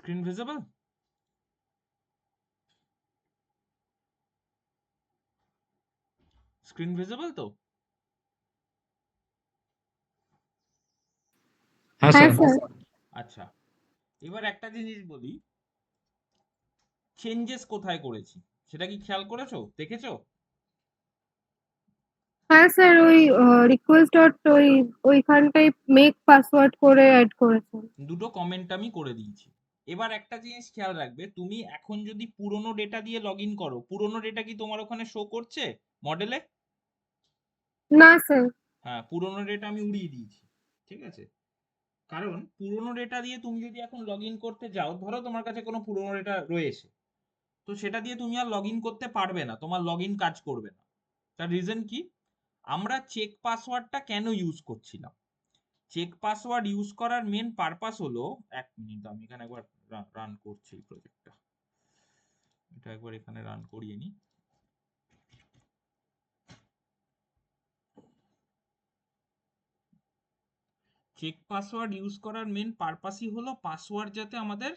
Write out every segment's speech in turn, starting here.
Screen visible? Screen visible তো? হ্যাঁ হ্যাঁ স্যার। স্যার। আচ্ছা, এবার একটা জিনিস বলি, চেঞ্জেস কোথায় করেছি সেটা কি খেয়াল করেছো, দেখেছো? হ্যাঁ স্যার, ওই রিকোয়েস্ট ডট ওইখানটায় মেক পাসওয়ার্ড করে অ্যাড করেছেন। দুটো কমেন্ট আমি করে দিয়েছি। এবার একটা জিনিস খেয়াল রাখবে, তুমি এখন যদি পুরনো ডেটা দিয়ে লগ ইন করো, পুরনো ডেটা কি তোমার ওখানে শো করছে মডেলে? না স্যার। হ্যাঁ, পুরনো ডেটা আমি উড়িয়ে দিয়েছি, ঠিক আছে? কারণ পুরনো ডেটা দিয়ে তুমি যদি এখন লগ ইন করতে যাও, ধরো তোমার কাছে কোনো পুরনো ডেটা রয়েছে, তো সেটা দিয়ে তুমি আর লগ ইন করতে পারবে না, তোমার লগ ইন কাজ করবে না। তার রিজন কি? আমরা চেক পাসওয়ার্ডটা কেন ইউজ করছিলাম? চেক পাসওয়ার্ড ইউজ করার মেন পারপাস হলো, এক মিনিট আমি এখানে একবার রান করছি এই প্রজেক্টটা, এটা একবার এখানে রান করিয়ে নি। চেক পাসওয়ার্ড ইউজ করার মেন পারপাসই হলো পাসওয়ার্ড যাতে আমাদের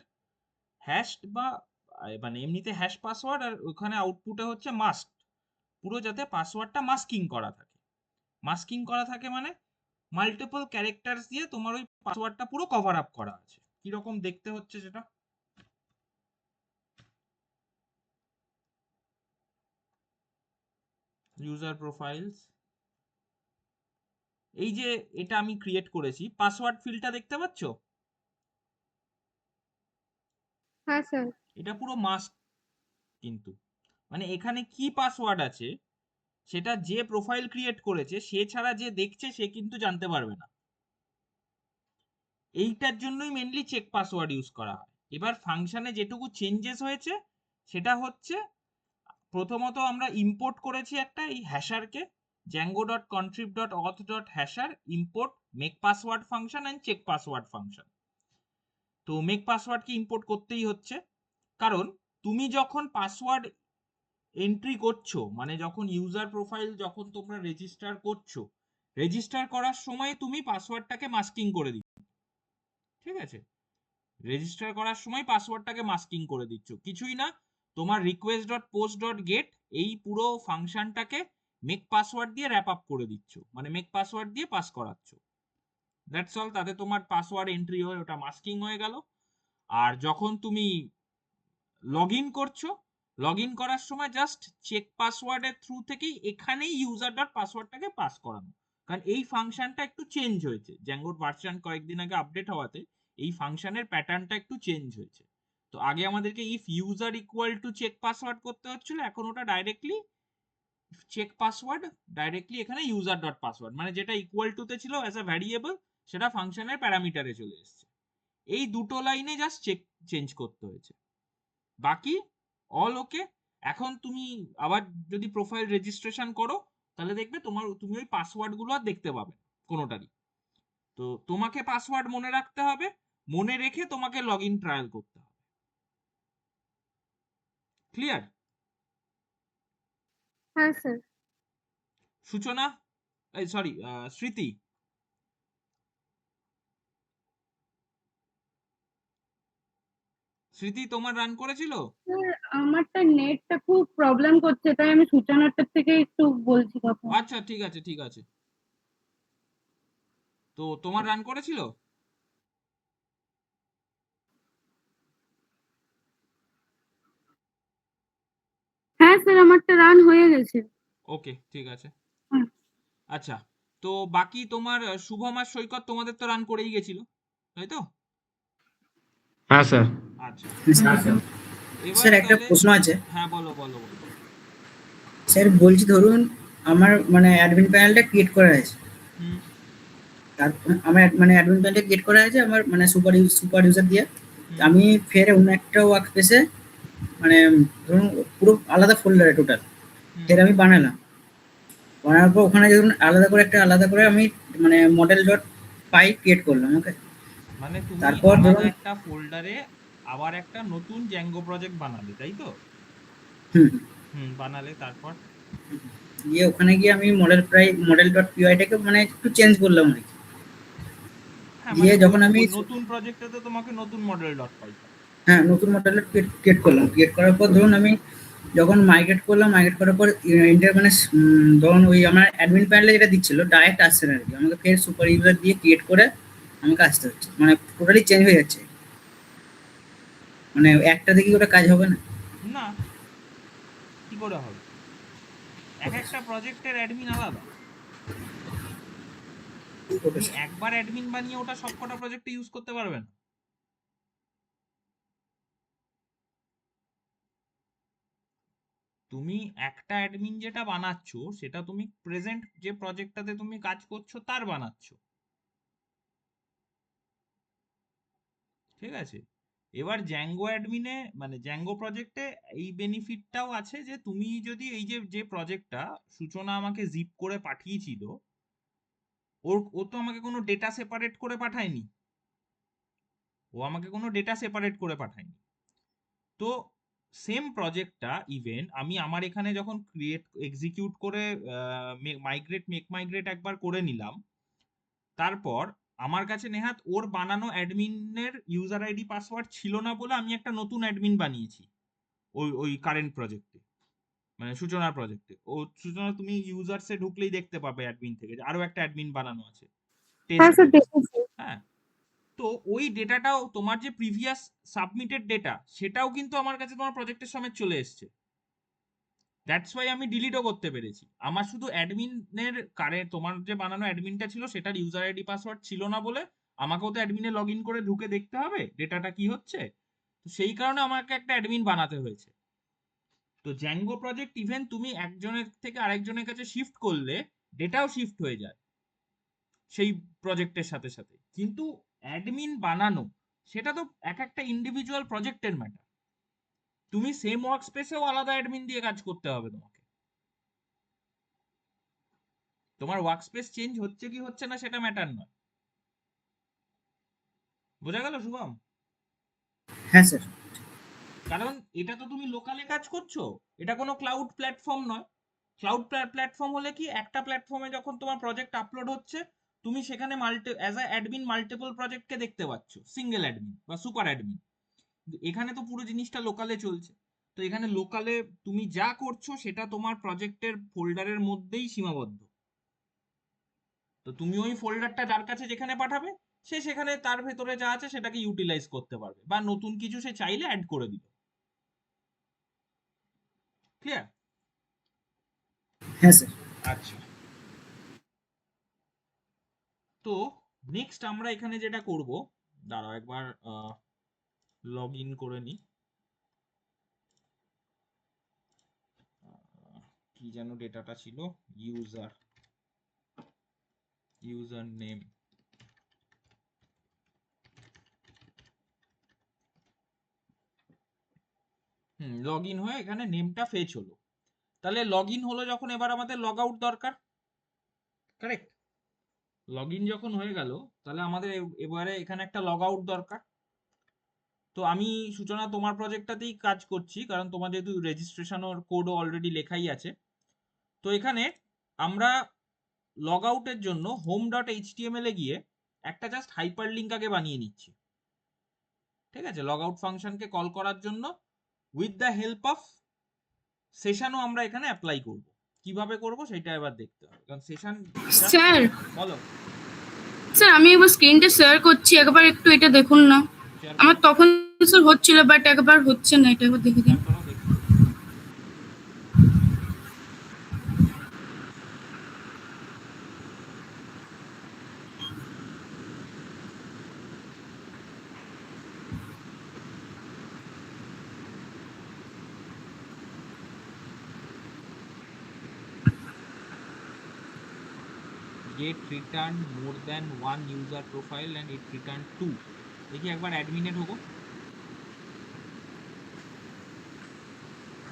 হ্যাশড বা মানে এমনিতে হ্যাশ পাসওয়ার্ড, আর ওখানে আউটপুটে হচ্ছে মাস্ক, পুরো যাতে পাসওয়ার্ডটা মাস্কিং করা থাকে। মাস্কিং করা থাকে মানে মাল্টিপল ক্যারেক্টারস দিয়ে তোমার ওই পাসওয়ার্ডটা পুরো কভার আপ করা আছে। কিরকম দেখতে হচ্ছে সেটা? ইউজার প্রোফাইলস, এই যে এটা আমি ক্রিয়েট করেছি, পাসওয়ার্ড ফিল্ডটা দেখতে পাচ্ছ? হ্যাঁ স্যার। এটা পুরো মাস্ক, কিন্তু মানে এখানে কি পাসওয়ার্ড আছে সেটা যে প্রোফাইল ক্রিয়েট করেছে সে ছাড়া যে দেখছে সে কিন্তু জানতে পারবে না। এইটার জন্যই মেনলি চেক পাসওয়ার্ড ইউজ করা হয়। এবার ফাংশনে যেটুকু চেঞ্জেস হয়েছে সেটা হচ্ছে, প্রথমত আমরা ইম্পোর্ট করেছি একটা এই হ্যাশারকে, django.contrib.auth.hasher import make password function and check password function। তো মেক পাসওয়ার্ডকে ইম্পোর্ট করতেই হচ্ছে, কারণ তুমি যখন পাসওয়ার্ড এন্ট্রি করছো, মানে যখন ইউজার প্রোফাইল যখন তোমরা রেজিস্টার করছো, রেজিস্টার করার সময় তুমি পাসওয়ার্ডটাকে মাস্কিং করে দিচ্ছ, ঠিক আছে? রেজিস্টার করার সময় পাসওয়ার্ডটাকে মাস্কিং করে দিচ্ছ, কিছুই না, তোমার request dot post dot gate এই পুরো ফাংশনটাকে মেক পাসওয়ার্ড দিয়ে র্যাপ আপ করে দিচ্ছ, মানে মেক পাসওয়ার্ড দিয়ে পাস করাচ্ছ, দ্যাটস অল। তাতে তোমার পাসওয়ার্ড এন্ট্রি হয়ে ওটা মাস্কিং হয়ে গেল। আর যখন তুমি লগ ইন করছো, লগ ইন করার সময় জাস্ট চেক পাসওয়ার্ডের থ্রু থেকেই এখানেই ইউজার ডট পাসওয়ার্ডটাকে পাস করানো, কারণ এই ফাংশনটা একটু চেঞ্জ হয়েছে, জ্যাঙ্গোর ভার্সন কয়েকদিন আগে আপডেট হওয়াতে এই ফাংশনের প্যাটার্নটা একটু চেঞ্জ হয়েছে। তো আগে আমাদেরকে if user equal to check password করতে হচ্ছিল, এখন ওটা ডাইরেক্টলি চেক পাসওয়ার্ড ডাইরেক্টলি এখানে ইউজার ডট পাসওয়ার্ড, মানে যেটা ইকুয়াল টু তে ছিল অ্যাজ আ ভ্যারিয়েবল সেটা ফাংশনের প্যারামিটারে চলে এসেছে। এই দুটো লাইনে জাস্ট চেঞ্জ করতে হয়েছে, বাকি অল ওকে। এখন তুমি আবার যদি প্রোফাইল রেজিস্ট্রেশন করো তাহলে দেখবে তুমি ওই পাসওয়ার্ড গুলো আর দেখতে পাবে কোনোটারই। তো তোমাকে পাসওয়ার্ড মনে রাখতে হবে, মনে রেখে তোমাকে লগ ইন ট্রায়াল করতে হবে। ক্লিয়ার? হ্যাঁ স্যার। সূচনা, এই সরি স্মৃতি, স্মৃতি তোমার রান করেছিল? স্যার আমারটা নেটটা খুব প্রবলেম করছে, তাই আমি সূচনাটার থেকে একটু বলছি কথা। আচ্ছা ঠিক আছে ঠিক আছে, তো তোমার রান করেছিল? হ্যাঁ স্যার, আমারটা রান হয়ে গেছে। ওকে ঠিক আছে। হুম। আচ্ছা, তো বাকি তোমার শুভম আর সৈকত তোমাদের তো রান করেই গেছিল, তাই তো? হ্যাঁ স্যার। আচ্ছা, স্যার এবার একটা তাহলে প্রশ্ন আছে হ্যাঁ বলো বলো বলো। স্যার, বলছি ধরুন আমার মানে অ্যাডমিন প্যানেলটা ক্রিয়েট করা আছে, হুম তারপর আমার মানে অ্যাডমিন প্যানেলটা ক্রিয়েট করা আছে আমার মানে সুপার ইউজার দিয়ে। হুম আমি ফের অন্য একটা ওয়ার্ক স্পেসে মানে ধরুন পুরো আলাদা ফোল্ডারে টোটাল হুম ফের আমি বানানোর পর ওখানে ধরুন আলাদা করে আমি মানে মডেল ডট পাই ক্রিয়েট করলাম। ওকে, মানে তুমি তারপর আলাদা ধরুন একটা ফোল্ডারে আবার একটা নতুন জ্যাঙ্গো প্রজেক্ট বানালে, তাই তো? হুম বানালে তারপর? গিয়ে ওখানে গিয়ে আমি মডেল ডট পিওয়াইটাকে মানে একটু চেঞ্জ করলাম আর কি। হ্যাঁ, দিয়ে মানে যখন আমি নতুন প্রজেক্টে তো তোমাকে নতুন মডেল ডট পাই। হ্যাঁ, নতুন মডেল ক্রিয়েট করলাম। ক্রিয়েট করার পর ধরুন আমি যখন মাইগ্রেট করলাম, মাইগ্রেট করার পর মানে ধরুন ওই আমার অ্যাডমিন প্যানেলে যেটা দিচ্ছিল ডাইরেক্ট আসছে না আর কি, আমাকে ফের সুপার ইউজার দিয়ে ক্রিয়েট করে আমাকে আসতে হচ্ছে, মানে টোটালি চেঞ্জ হয়ে যাচ্ছে। মানে একটা দেখি ওটা কাজ হবে না। না, কি করে হবে? এক একটা প্রজেক্টের অ্যাডমিন আলাদা। তুমি একবার অ্যাডমিন বানিয়ে ওটা সবকটা প্রজেক্টে ইউজ করতে পারবে না। তুমি একটা অ্যাডমিন যেটা বানাচ্ছ সেটা তুমি প্রেজেন্ট যে প্রজেক্টটাতে তুমি কাজ করছো তার বানাচ্ছ, ঠিক আছে? এবার জ্যাঙ্গো অ্যাডমিনে মানে জ্যাঙ্গো প্রজেক্টে এই বেনিফিটটাও আছে যে তুমি যদি এই যে প্রজেক্টটা সূচনা আমাকে জিপ করে পাঠিয়েছিল, ও তো আমাকে কোনো ডেটা সেপারেট করে পাঠায়নি, ও আমাকে কোনো ডেটা সেপারেট করে পাঠায়নি। তো সেম প্রজেক্টটা ইভেন আমি আমার এখানে যখন ক্রিয়েট এক্সিকিউট করে মেক মাইগ্রেট একবার করে নিলাম, তারপর আমার কাছে নেহাত ওর বানানো অ্যাডমিনের ইউজার আইডি পাসওয়ার্ড ছিল না বলে আমি একটা নতুন অ্যাডমিন বানিয়েছি ওই কারেন্ট প্রজেক্টে, মানে সূচনার প্রজেক্টে। ও সূচনা তুমি ইউজার্সে ঢুকলেই দেখতে পাবে অ্যাডমিন থেকে যে আরো একটা অ্যাডমিন বানানো আছে হ্যাঁ টেস্ট স্যার, বেস। দেখেছি। হ্যাঁ, তো ওই ডেটাটাও তোমার যে প্রিভিয়াস সাবমিটেড ডেটা সেটাও কিন্তু আমার কাছে তোমার প্রজেক্টের সমেত চলে এসছে। দ্যাটস ওয়াই আমি ডিলিটও করতে পেরেছি। আমার শুধু অ্যাডমিনের তোমার যে বানানো অ্যাডমিনটা ছিল সেটার ইউজার আইডি পাসওয়ার্ড ছিল না বলে আমাকেও তো অ্যাডমিনে লগ ইন করে ঢুকে দেখতে হবে ডেটাটা কি হচ্ছে, তো সেই কারণে আমাকে একটা অ্যাডমিন বানাতে হয়েছে। তো জ্যাঙ্গো প্রজেক্ট ইভেন তুমি একজনের থেকে আরেকজনের কাছে শিফট করলে ডেটাও শিফট হয়ে যায় সেই প্রজেক্টের সাথে সাথে, কিন্তু অ্যাডমিন বানানো সেটা তো এক একটা ইন্ডিভিজুয়াল প্রজেক্টের ম্যাটার। তুমি সেম ওয়ার্ক স্পেসেও আলাদা অ্যাডমিন দিয়ে কাজ করতে হবে তোমাকে। তোমার ওয়ার্ক স্পেস চেঞ্জ হচ্ছে কি হচ্ছে না সেটা ম্যাটার নয়। বোঝা গেল শুভম? হ্যাঁ স্যার। কারণ এটা তো তুমি লোকালে কাজ করছো, এটা কোনো ক্লাউড প্ল্যাটফর্ম নয়। ক্লাউড প্ল্যাটফর্ম হলে কি একটা প্ল্যাটফর্মে যখন তোমার প্রজেক্ট আপলোড হচ্ছে তুমি সেখানে অ্যাজ আ অ্যাডমিন মাল্টিপল প্রজেক্টকে দেখতে পাচ্ছ, সিঙ্গেল অ্যাডমিন বা সুপার অ্যাডমিন। এখানে তো পুরো জিনিসটা লোকালে চলছে। তো এখানে লোকালে তুমি যা করছো সেটা তোমার প্রজেক্টের ফোল্ডারের মধ্যেই সীমাবদ্ধ। তো তুমি ওই ফোল্ডারটা যার কাছে যেখানে পাঠাবে সে সেখানে তার ভেতরে যা আছে সেটাকে ইউটিলাইজ করতে পারবে, বা নতুন কিছু সে চাইলে অ্যাড করে দিল। ক্লিয়ার? হ্যাঁ স্যার। আচ্ছা, তো নেক্সট আমরা এখানে যেটা করব, দাঁড়াও একবার লগ ইন করে নি। কি যেন ডেটাটা ছিল, ইউজার নেম। লগ ইন হয়ে এখানে নেমটা ফেচ হলো। তাহলে লগ ইন হলো যখন, এবার আমাদের লগ আউট দরকার, কারেক্ট? লগ ইন যখন হয়ে গেল তাহলে আমাদের এবারে এখানে একটা লগ আউট দরকার। তো আমি সূচনা তোমার প্রজেক্টটাতেই কাজ করছি কারণ তোমার যেহেতু রেজিস্ট্রেশন ওর কোডও অলরেডি লেখাই আছে। তো এখানে আমরা লগ আউটের জন্য home.html এ গিয়ে একটা জাস্ট হাইপার লিঙ্ক আগে বানিয়ে নিচ্ছি, ঠিক আছে? লগ আউট ফাংশনকে কল করার জন্য উইথ দ্য হেল্প অফ সেশনও আমরা এখানে অ্যাপ্লাই করব। কিভাবে করব সেটা এবার দেখতে হবে, কারণ সেশন জাস্ট। স্যার বলো। স্যার আমি একবার স্ক্রিনটা শেয়ার করছি, একবার একটু এটা দেখুন না। শেয়ার আমার করো, তখন স্যার হচ্ছিল, বাট একবার হচ্ছে না, এটা একবার দেখে দিন। শেয়ার করো দেখি। get return more than one user profile and it return 2। দেখি একবার অ্যাডমিনে ঢোকো,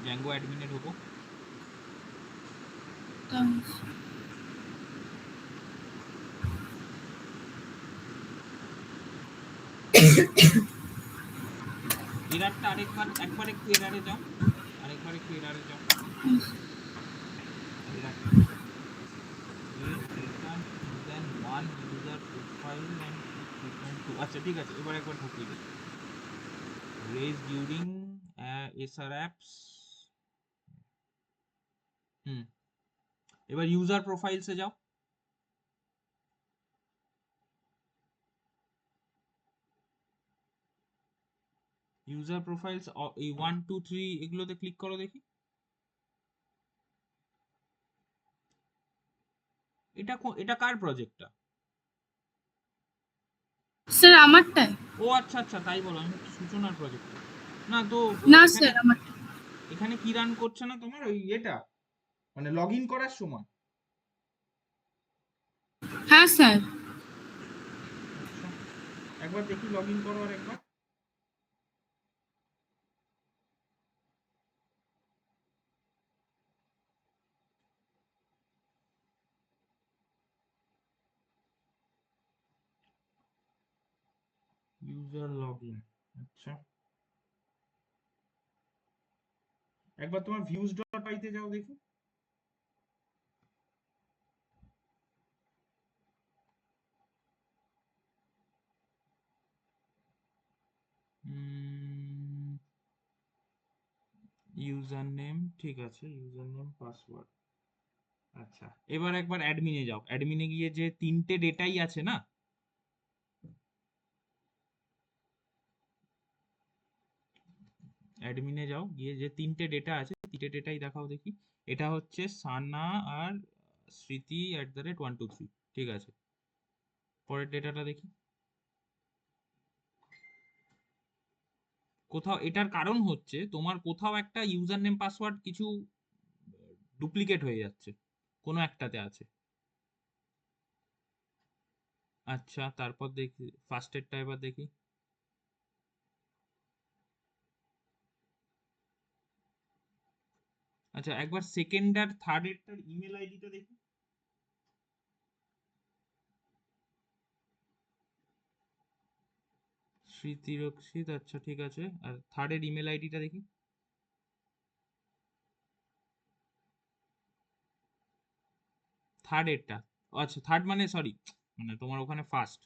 জ্যাঙ্গো অ্যাডমিনে ঢোকো। এরারটা একবার একটু এরারে যাও, আরেকবার একটু এরারে যাও। এরারটা get return more than one user profile and it return 2। আচ্ছা ঠিক আছে, এবার একবার ঢুকিয়ে দিই। raised during SR apps. এবার ইউজার প্রোফাইলসে যাও। ইউজার প্রোফাইলস এই 1 2 3 এগুলোতে ক্লিক করো দেখি। এটা কার প্রজেক্টটা? স্যার আমারটাই। ও আচ্ছা আচ্ছা, তাই বলো। আমি সূচনার প্রজেক্ট না তো। না স্যার আমার। এখানে কি রান করছে না তোমার ওই এটা, মানে লগ ইন করার সময়? হ্যাঁ স্যার। আচ্ছা, একবার দেখি লগ ইন করো আর একবার। ইউজার লগ ইন, আচ্ছা একবার তোমার ভিউজ ডট পাইতে যাও দেখি। ইউজার নেম, ঠিক আছে, ইউজার নেম পাসওয়ার্ড। আচ্ছা, এবার একবার অ্যাডমিনে যাও। অ্যাডমিনে গিয়ে যে তিনটে ডেটাই আছে না, অ্যাডমিনে যাও, গিয়ে যে তিনটে ডেটা আছে তিনটে ডেটাই দেখাও দেখি। এটা হচ্ছে সানা আর স্মৃতি @123, ঠিক আছে। পরের ডেটাটা দেখি। কোথাও এটার কারণ হচ্ছে তোমার কোথাও একটা ইউজার নেম পাসওয়ার্ড কিছু ডুপ্লিকেট হয়ে যাচ্ছে, কোনো একটাতে আছে। আচ্ছা, তারপর দেখি ফার্স্টেরটা এবার দেখি। আচ্ছা, একবার সেকেন্ড আর থার্ড এরটার ইমেল আইডিটা দেখি। স্মৃতি রক্ষিত, আচ্ছা ঠিক আছে। আর থার্ড এর ইমেল আইডিটা দেখি। থার্ড এরটা, আচ্ছা থার্ড মানে সরি, মানে তোমার ওখানে ফার্স্ট।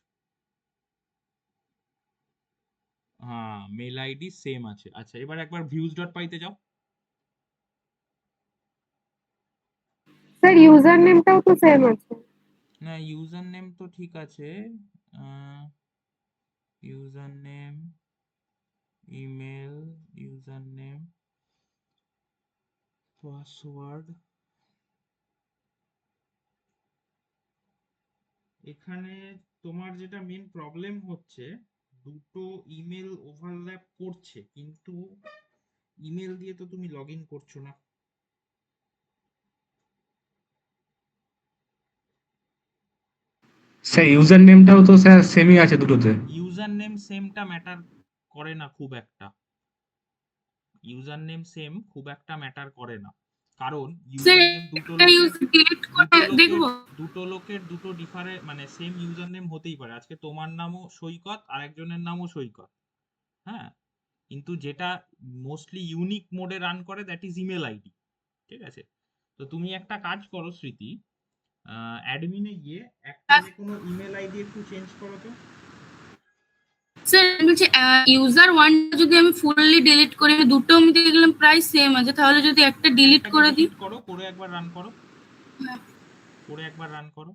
হ্যাঁ, মেল আইডি সেম আছে। আচ্ছা, এবার একবার ভিউজ ডট পাইতে যাও। স্যার ইউজার নেমটাও তো সেম আছে। না, ইউজার নেম তো ঠিক আছে। User name, email, user name, password. এখানে তোমার যেটা মেন প্রবলেম হচ্ছে, দুটো ইমেল ওভারল্যাপ করছে, কিন্তু ইমেল দিয়ে তো তুমি লগ ইন করছো না। স্যার ইউজার নেমটাও তো স্যার সেমই আছে দুটোতে। ইউজার নেম সেমটা ম্যাটার করে না খুব একটা। ইউজার নেম সেম খুব একটা ম্যাটার করে না, কারণ স্যার ইউজার নেম দুটো একটা ইউজ ডিলিট করে দেখবো। লোকের দুটো ডিফারেন্ট, মানে সেম ইউজার নেম হতেই পারে। আজকে তোমার নামও সৈকত, আরেকজনের নামও সৈকত, হ্যাঁ, কিন্তু যেটা মোস্টলি ইউনিক মোডে রান করে দ্যাট ইজ ইমেল আইডি, ঠিক আছে। তো তুমি একটা কাজ করো স্মৃতি, অ্যাডমিনে গিয়ে একটা যে কোনো ইমেল আইডি একটু চেঞ্জ করো তো। স্যার বলছি ইউজার ওয়ানটা যদি আমি ফুললি ডিলিট করি, আমি দুটো আমি দেখলাম প্রায় সেম আছে, তাহলে যদি একটা ডিলিট একটাকে করে দিই। delete করো, করে একবার রান করো, হ্যাঁ। করে একবার রান করো।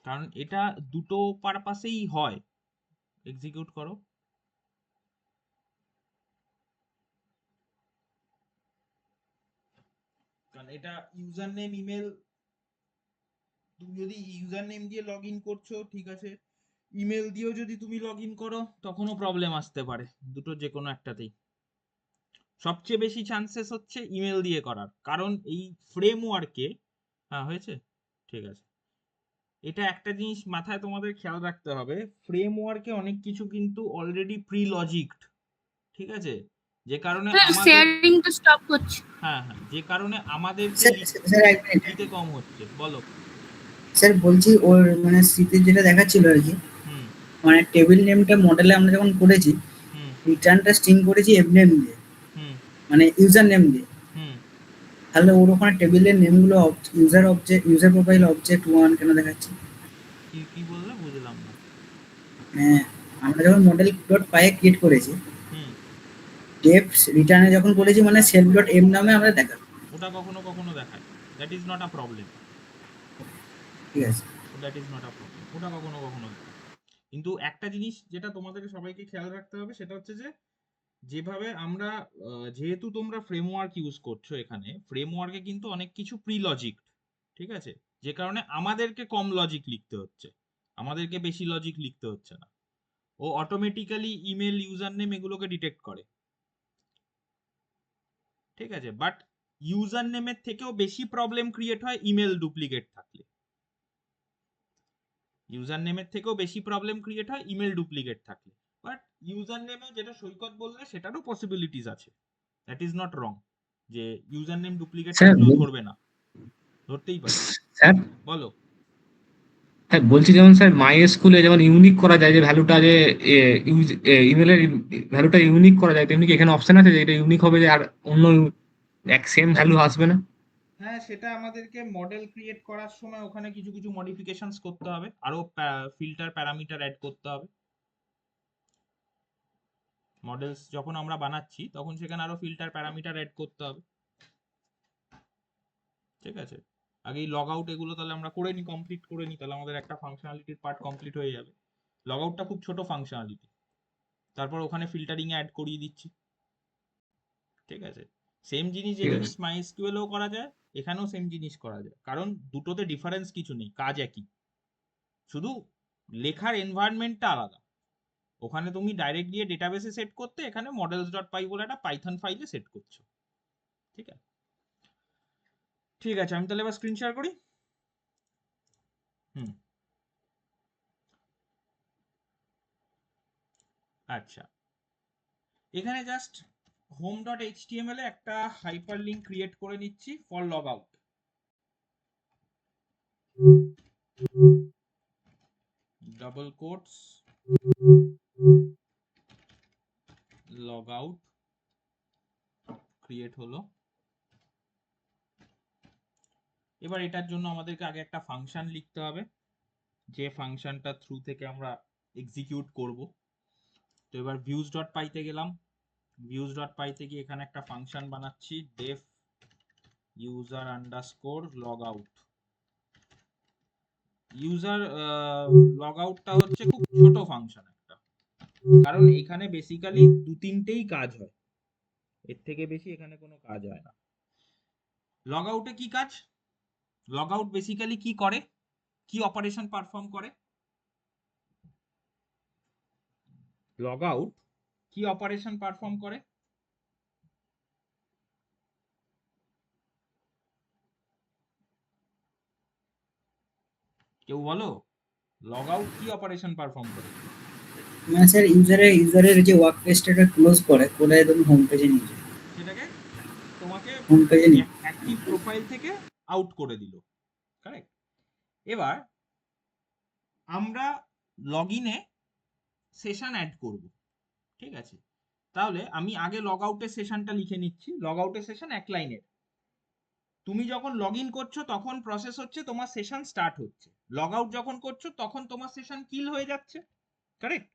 কারণ এটা দুটো পারপাসেই হয়। এক্সিকিউট করো। কারণ এটা ইউজার নেম ইমেল, তুমি যদি ইউজার নেম দিয়ে লগ ইন করছো ঠিক আছে, ইমেল দিয়েও যদি তুমি লগ ইন করো তখনও প্রবলেম আসতে পারে, দুটো যে কোনো একটাতেই। সবচেয়ে বেশি চান্সেস হচ্ছে ইমেল দিয়ে করার, কারণ এই ফ্রেমওয়ার্কে, হ্যাঁ হয়েছে, ঠিক আছে। এটা একটা জিনিস মাথায় তোমাদের খেয়াল রাখতে হবে, ফ্রেমওয়ার্কে অনেক কিছু কিন্তু অলরেডি প্রি লজিকড, ঠিক আছে, যে কারণে আমাদের শেয়ারিং তো স্টপ করছে। হ্যাঁ হ্যাঁ, যে কারণে আমাদেরকে স্যার এক মিনিট লিখতে কম হচ্ছে। বলো। স্যার, বলছি ওর মানে স্মৃতির যেটা দেখাচ্ছিল আর কি, হুম মানে টেবিল নেমটা মডেলে আমরা যখন করেছি, হুম রিটার্নটা স্ট্রিং করেছি এফ নেম দিয়ে, হুম মানে ইউজার নেম দিয়ে। হুম তাহলে ওর ওখানে টেবিলের নেমগুলো ইউজার প্রোফাইল অবজেক্ট 1 কেন দেখাচ্ছে? কি কি বললে বুঝলাম না। হ্যাঁ, আমরা যখন মডেল ডট পায়ে ক্রিয়েট করেছি, হুম ডেফ রিটার্নে যখন করেছি মানে সেলফ ডট এম নামে আমরা দেখাবো। ওটা কখনো কখনো দেখায়, that is not a problem, ঠিক আছে। That is not a problem, ওটা কখনো কখনো দেখায়। কিন্তু একটা জিনিস যেটা তোমাদের সবাইকে খেয়াল রাখতে হবে সেটা হচ্ছে যে যেভাবে আমরা যেহেতু তোমরা ফ্রেমওয়ার্ক ইউজ করছো, এখানে ফ্রেমওয়ার্কে কিন্তু অনেক কিছু প্রি লজিক, ঠিক আছে, যে কারণে আমাদেরকে কম লজিক লিখতে হচ্ছে, আমাদেরকে বেশি লজিক লিখতে হচ্ছে না। ও অটোমেটিক্যালি ইমেল ইউজার নেম এগুলোকে ডিটেক্ট করে, ঠিক আছে, বাট ইউজার নেমের থেকেও বেশি প্রবলেম ক্রিয়েট হয় ইমেল ডুপ্লিকেট থাকলে, ইউজার নেমের থেকেও বেশি প্রবলেম ক্রিয়েট হয় ইমেল ডুপ্লিকেট থাকলে। বাট ইউজার নেমে যেটা সৈকত বললে সেটারও পসিবিলিটিস আছে, দ্যাট ইজ নট রং, যে ইউজার নেম ডুপ্লিকেট স্যার থাকলেও ধরবে না, ধরতেই পারে। স্যার বলো। হ্যাঁ বলছি, যেমন স্যার মাই স্কুলে যেমন ইউনিক করা যায়, যে ভ্যালুটা যে ইমেলের ভ্যালুটা ইউনিক করা যায়, তেমনি কি এখানে অপশন আছে যে এটা ইউনিক হবে, যে আর অন্য এক সেম ভ্যালু আসবে না? হ্যাঁ, সেটা আমাদেরকে মডেল ক্রিয়েট করার সময় ওখানে কিছু কিছু মডিফিকেশনস করতে হবে, আরো ফিল্টার প্যারামিটার অ্যাড করতে হবে। মডেলস যখন আমরা বানাচ্ছি তখন সেখানে আরো ফিল্টার প্যারামিটার অ্যাড করতে হবে, ঠিক আছে। আগে লগ আউট এগুলো তাহলে আমরা করে নি, কমপ্লিট করে নি, তাহলে আমাদের একটা ফাংশনালিটির পার্ট কমপ্লিট হয়ে যাবে। লগ আউটটা খুব ছোট ফাংশনালিটি, তারপর ওখানে ফিল্টারিং অ্যাড করিয়ে দিচ্ছি, ঠিক আছে। সেম জিনিস যে ঠিক জিনিস আছে। মাইএসকিউএলও করা যায়, এখানেও সেম জিনিস করা যায়, কারণ দুটোতে ডিফারেন্স কিছু নেই, কাজ একই, শুধু লেখার এনভায়রনমেন্টটা আলাদা। ওখানে তুমি ডাইরেক্ট গিয়ে ডেটাবেসে সেট করতে, এখানে মডেলস ডট পাই বলে একটা পাইথন ফাইলে সেট করছো, ঠিক আছে। ঠিক আছে, আমি তাহলে এবার স্ক্রিন শেয়ার করি। হুম, আচ্ছা, এখানে জাস্ট home.html এ একটা হাইপারলিংক ক্রিয়েট করে নিচ্ছি for log out. Double quotes log out create হলো। এবার এটার জন্য আমাদেরকে আগে একটা ফাংশন লিখতে হবে, যে ফাংশনটা থ্রু থেকে আমরা এক্সিকিউট করব। তো এবার ভিউজ ডট পাইতে গেলাম, ভিউজ ডট পাইতে গিয়ে এখানে একটা ফাংশন বানাচ্ছি, def user underscore log out। User log আউটটা হচ্ছে খুব ছোট ফাংশন একটা, কারণ এখানে বেসিক্যালি দু তিনটেই কাজ হয়, এর থেকে বেশি এখানে কোনো কাজ হয় না। লগ আউটে কি কাজ? লগ আউট বেসিক্যালি কি করে, কি অপারেশন পারফর্ম করে? লগ আউট কি অপারেশন পারফর্ম করে? কেউ বলো, লগ আউট কি অপারেশন পারফর্ম করে? মানে স্যার ইউজারের যে ওয়ার্ক পেজটা ক্লোজ করে একদম হোম পেজে নিয়ে যায়। সেটাকে তোমাকে হোম পেজে নিয়ে অ্যাক্টিভ প্রোফাইল থেকে আউট করে দিল, কারেক্ট। এবার আমরা লগইনে সেশন অ্যাড করব, ঠিক আছে। তাহলে আমি আগে লগ আউটের সেশনটা লিখে নিচ্ছি। লগ আউটের সেশন এক লাইনের। তুমি যখন লগ ইন করছো তখন প্রসেস হচ্ছে তোমার সেশন স্টার্ট হচ্ছে, লগ আউট যখন করছো তখন তোমার সেশন কিল হয়ে যাচ্ছে, কারেক্ট।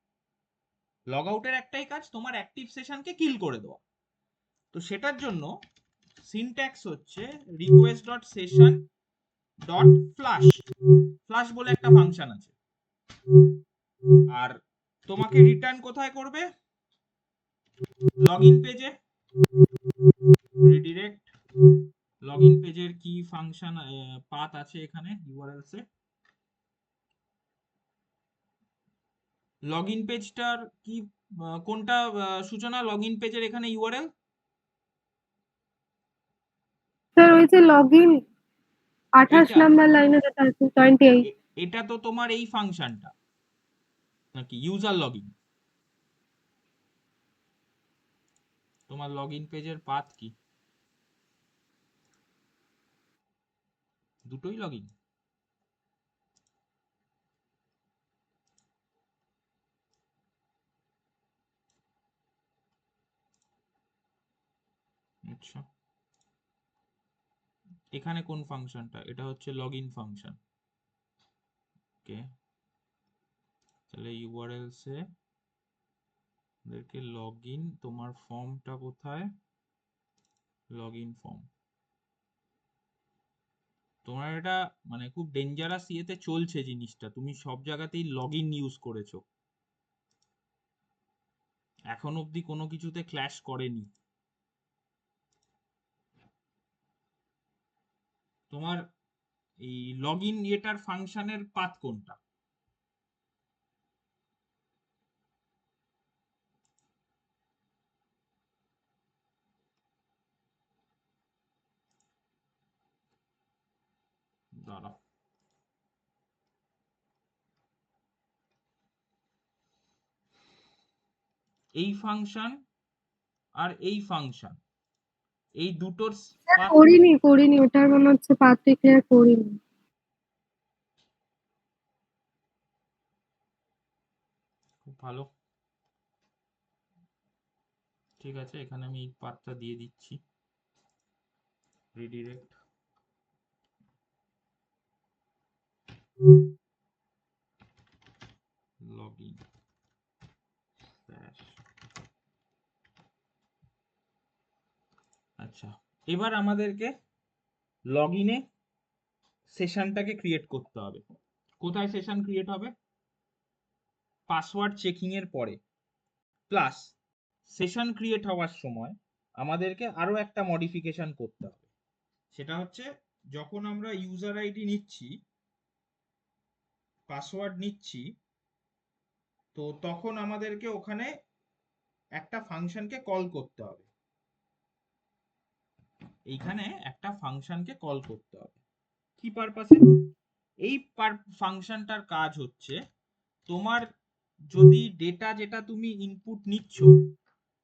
লগ আউটের একটাই কাজ, তোমার অ্যাক্টিভ সেশনকে কিল করে দেওয়া। তো সেটার জন্য সিনট্যাক্স হচ্ছে request dot session dot flash, flash বলে একটা ফাংশন আছে। আর তোমাকে রিটার্ন কোথায় করবে? লগইন পেজে রিডিরেক্ট। লগইন পেজের কি ফাংশন পাথ আছে এখানে ইউআরএলস এ? লগইন পেজটার কি কোনটা সূচনা লগইন পেজের এখানে ইউআরএল? স্যার ওই যে লগইন 28 এইটা নাম্বার লাইনে যেটা আছে 28। এটা তো তোমার এই ফাংশনটা নাকি ইউজার লগইন, তোমার লগইন পেজের পাথ কি? দুটোই লগইন। আচ্ছা, এখানে কোন ফাংশনটা? এটা হচ্ছে লগইন ফাংশন। ওকে, তাহলে ইউআরএলস এ আমাদেরকে লগইন, তোমার ফর্মটা কোথায়? Login form. তোমার এটা মানে খুব ডেঞ্জারাস ইয়েতে চলছে জিনিসটা, তুমি সব জায়গাতেই লগইন ইউজ করেছো, এখন অবধি কোনো কিছুতে ক্ল্যাশ করেনি। তোমার এই লগইন এটার ফাংশনের পাথ কোনটা? দাঁড়াও, এই ফাংশন আর এই ফাংশন, এই দুটোর path করিনি ওটার মনে হচ্ছে পাথ ডিক্লেয়ার করিনি। খুব ভালো, ঠিক আছে, এখানে আমি এই পাথটা দিয়ে দিচ্ছি, রিডিরেক্ট। লগইন আচ্ছা, এবার আমাদেরকে লগইনে সেশনটাকে ক্রিয়েট করতে হবে। কোথায় সেশন ক্রিয়েট হবে? পাসওয়ার্ড চেকিং এর পরে। প্লাস সেশন ক্রিয়েট হওয়ার সময় আমাদেরকে আরো একটা মডিফিকেশন করতে হবে, সেটা হচ্ছে যখন আমরা ইউজার আইডি নিচ্ছি, পাসওয়ার্ড নিচ্ছি, তো তখন আমাদেরকে ওখানে একটা ফাংশনকে কল করতে হবে, এইখানে একটা ফাংশনকে কল করতে হবে। কি পারপাসে? এই ফাংশনটার কাজ হচ্ছে তোমার যদি ডেটা যেটা তুমি ইনপুট নিচ্ছ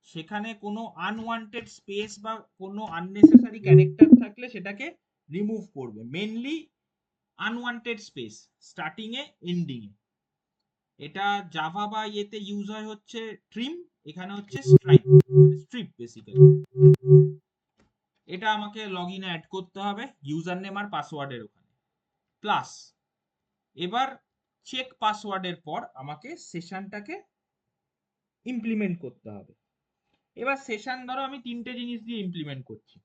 সেখানে কোনো আনওয়ান্টেড স্পেস বা কোনো আননেসেসারি ক্যারেক্টার থাকলে সেটাকে রিমুভ করবে, মেনলি আনওয়ান্টেড স্পেস স্টার্টিং এ এন্ডিং এ। এটা জাভা বা ইয়েতে ইউজ হয় হচ্ছে ট্রিম, এখানে হচ্ছে স্ট্রিপ বেসিক্যালি। এটা আমাকে লগইনে অ্যাড করতে হবে ইউজার নেম আর পাসওয়ার্ডের ওখানে। প্লাস এবার চেক পাসওয়ার্ডের পর আমাকে সেশনটাকে ইমপ্লিমেন্ট করতে হবে। এবার সেশন ধরো আমি তিনটে জিনিস দিয়ে ইমপ্লিমেন্ট করছি।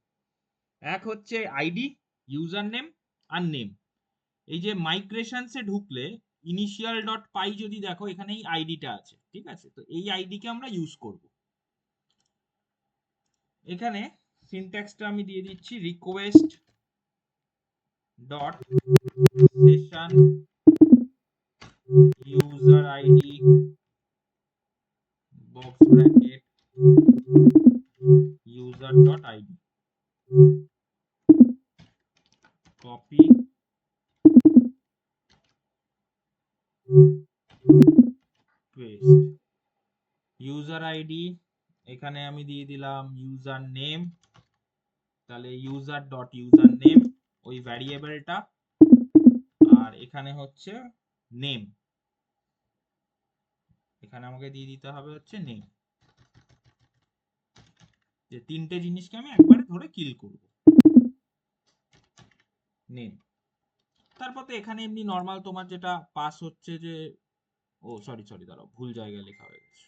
এক হচ্ছে আইডি, ইউজার নেম আর নেম। এই যে মাইগ্রেশনসে ঢুকলে ইনিশিয়াল ডট পাই যদি দেখো এখানে এই আইডিটা আছে, ঠিক আছে, তো এই আইডিকে আমরা ইউজ করব। এখানে সিনট্যাক্সটা আমি দিয়ে দিচ্ছি request dot session user ID box bracket user dot id, copy paste, user id এখানে আমি দিয়ে দিলাম ইউজার নেম, তাহলে user dot user name ওই ভ্যারিয়েবলটা, আর এখানে হচ্ছে নেম, এখানে আমাকে দিয়ে দিতে হবে হচ্ছে নেম। যে তিনটে জিনিসকে আমি একবারে ধরে কিল করব। নেম, তারপর তো এখানে এমনি নরমাল তোমার যেটা পাস হচ্ছে যে, ও সরি দাঁড়াও, ভুল জায়গায় লেখা হয়ে গেছে,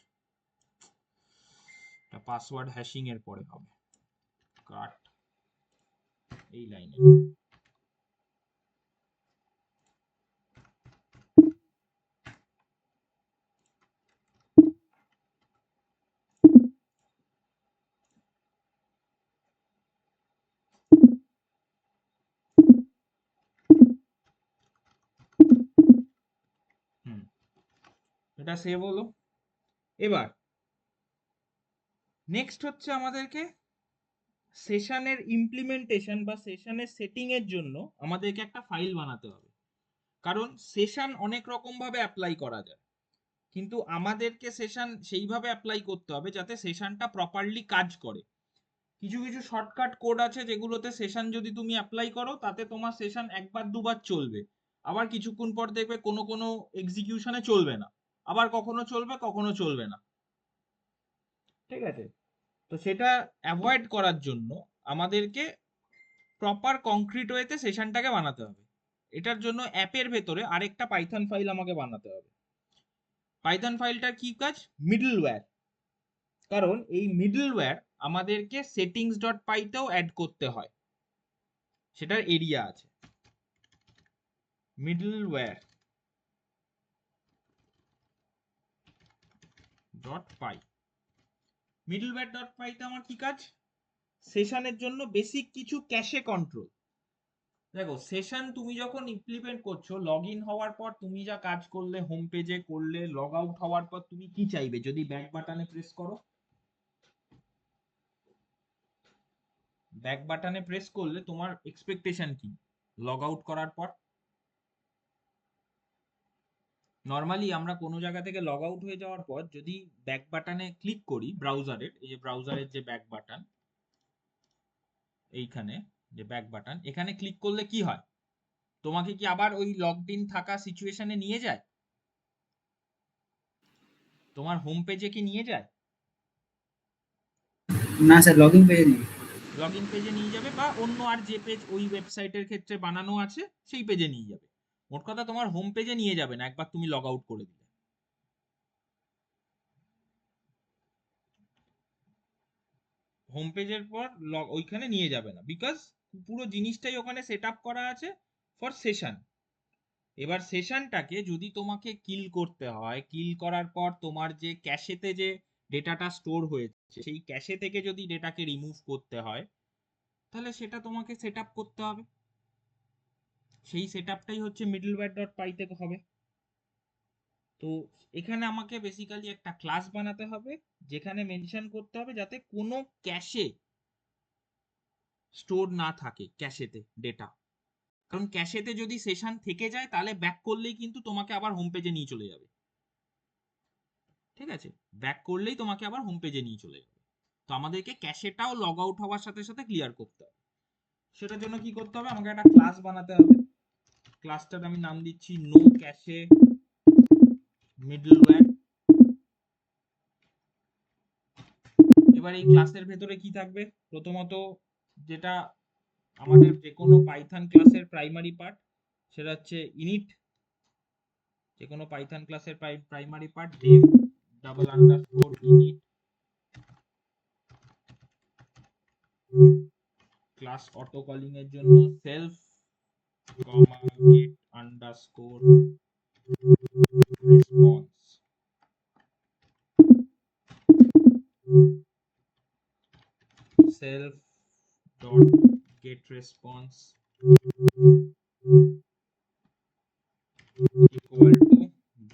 এটা পাসওয়ার্ড হ্যাশিং এর পরে হবে, কাট এই লাইনে। এটা সেভ হলো। এবার নেক্সট হচ্ছে আমাদেরকে সেশনের ইমপ্লিমেন্টেশন বা সেশনের সেটিং এর জন্য আমাদেরকে একটা ফাইল বানাতে হবে, কারণ সেশন অনেক রকম ভাবে অ্যাপ্লাই করা যায়, কিন্তু আমাদেরকে সেশন সেইভাবে অ্যাপ্লাই করতে হবে যাতে সেশনটা প্রপারলি কাজ করে। কিছু কিছু শর্টকাট কোড আছে যেগুলোতে সেশন যদি তুমি অ্যাপ্লাই করো তাতে তোমার সেশন একবার দুবার চলবে, আবার কিছুক্ষণ পর দেখবে কোনো কোনো এক্সিকিউশনে চলবে না, আবার কখনো চলবে কখনো চলবে না। ঠিক আছে, তো সেটা অ্যাভয়েড করার জন্য আমাদেরকে প্রপার কংক্রিট ওয়েতে সেশনটাকে বানাতে হবে। এটার জন্য অ্যাপের ভেতরে আরেকটা পাইথন ফাইল আমাকে বানাতে হবে। পাইথন ফাইলটার কি কাজ? মিডলওয়্যার। কারণ এই মিডলওয়্যার আমাদেরকে settings.py তেও অ্যাড করতে হয়, সেটার এরিয়া আছে। মিডলওয়্যার .py, middleware.py তে আমার কি কাজ? সেশনের জন্য বেসিক কিছু ক্যাশে কন্ট্রোল। দেখো, সেশন তুমি যখন ইমপ্লিমেন্ট করছো, লগ ইন হওয়ার পর তুমি যা কাজ করলে, হোম পেজে করলে, লগ আউট হওয়ার পর তুমি কি চাইবে? যদি ব্যাক বাটনে প্রেস করো, ব্যাক বাটনে প্রেস করলে তোমার এক্সপেকটেশন কি লগ আউট করার পর? নর্মালি আমরা কোনো জায়গা থেকে লগ আউট হয়ে যাওয়ার পর যদি ব্যাক বাটনে ক্লিক করি, ব্রাউজারের এই যে ব্রাউজারের যে ব্যাক বাটন, এইখানে যে ব্যাক বাটন, এখানে ক্লিক করলে কি হয়? তোমাকে কি আবার ওই লগড ইন থাকা সিচুয়েশনে নিয়ে যায়? তোমার হোম পেজে কি নিয়ে যায়? না স্যার, লগ ইন পেজে নেই। লগ ইন পেজে নিয়ে যাবে, বা অন্য আর যে পেজ ওই ওয়েবসাইটের ক্ষেত্রে বানানো আছে সেই পেজে নিয়ে যাবে। মোট কথা তোমার হোম পেজে নিয়ে যাবে না একবার তুমি লগ আউট করে দিলে। হোম পেজের পর ওইখানে নিয়ে যাবে না, বিকজ পুরো জিনিসটাই ওখানে সেট আপ করা আছে ফর সেশন। এবার সেশনটাকে যদি তোমাকে কিল করতে হয়, কিল করার পর তোমার যে ক্যাশেতে যে ডেটাটা স্টোর হয়েছে সেই ক্যাশে থেকে যদি ডেটাকে রিমুভ করতে হয়, তাহলে সেটা তোমাকে সেট আপ করতে হবে। সেই সেট আপটাই হচ্ছে middleware.py থেকে হবে। তো এখানে আমাকে বেসিক্যালি একটা ক্লাস বানাতে হবে যেখানে মেনশন করতে হবে যাতে কোনো ক্যাশে স্টোর না থাকে, ক্যাশেতে ডেটা। কারণ ক্যাশেতে যদি সেশন থেকে যায় তাহলে ব্যাক করলেই কিন্তু তোমাকে আবার হোম পেজে নিয়ে চলে যাবে। ঠিক আছে, ব্যাক করলেই তোমাকে আবার হোম পেজে নিয়ে চলে যাবে। তো আমাদেরকে ক্যাশেটাও লগ আউট হওয়ার সাথে সাথে ক্লিয়ার করতে হবে। সেটার জন্য কি করতে হবে? আমাকে একটা ক্লাস বানাতে হবে। ক্লাসটার আমি নাম দিচ্ছি নো ক্যাশে মিডলওয়্যার। এবার এই ক্লাসের ভেতরে কি থাকবে? প্রথমত যেটা আমাদের যে কোনো পাইথন ক্লাসের প্রাইমারি পার্ট, সেটা হচ্ছে ইনিট। যে কোনো পাইথন ক্লাসের primary part dev double underscore init class auto calling এর জন্য self comma get underscore response, self dot get response equal to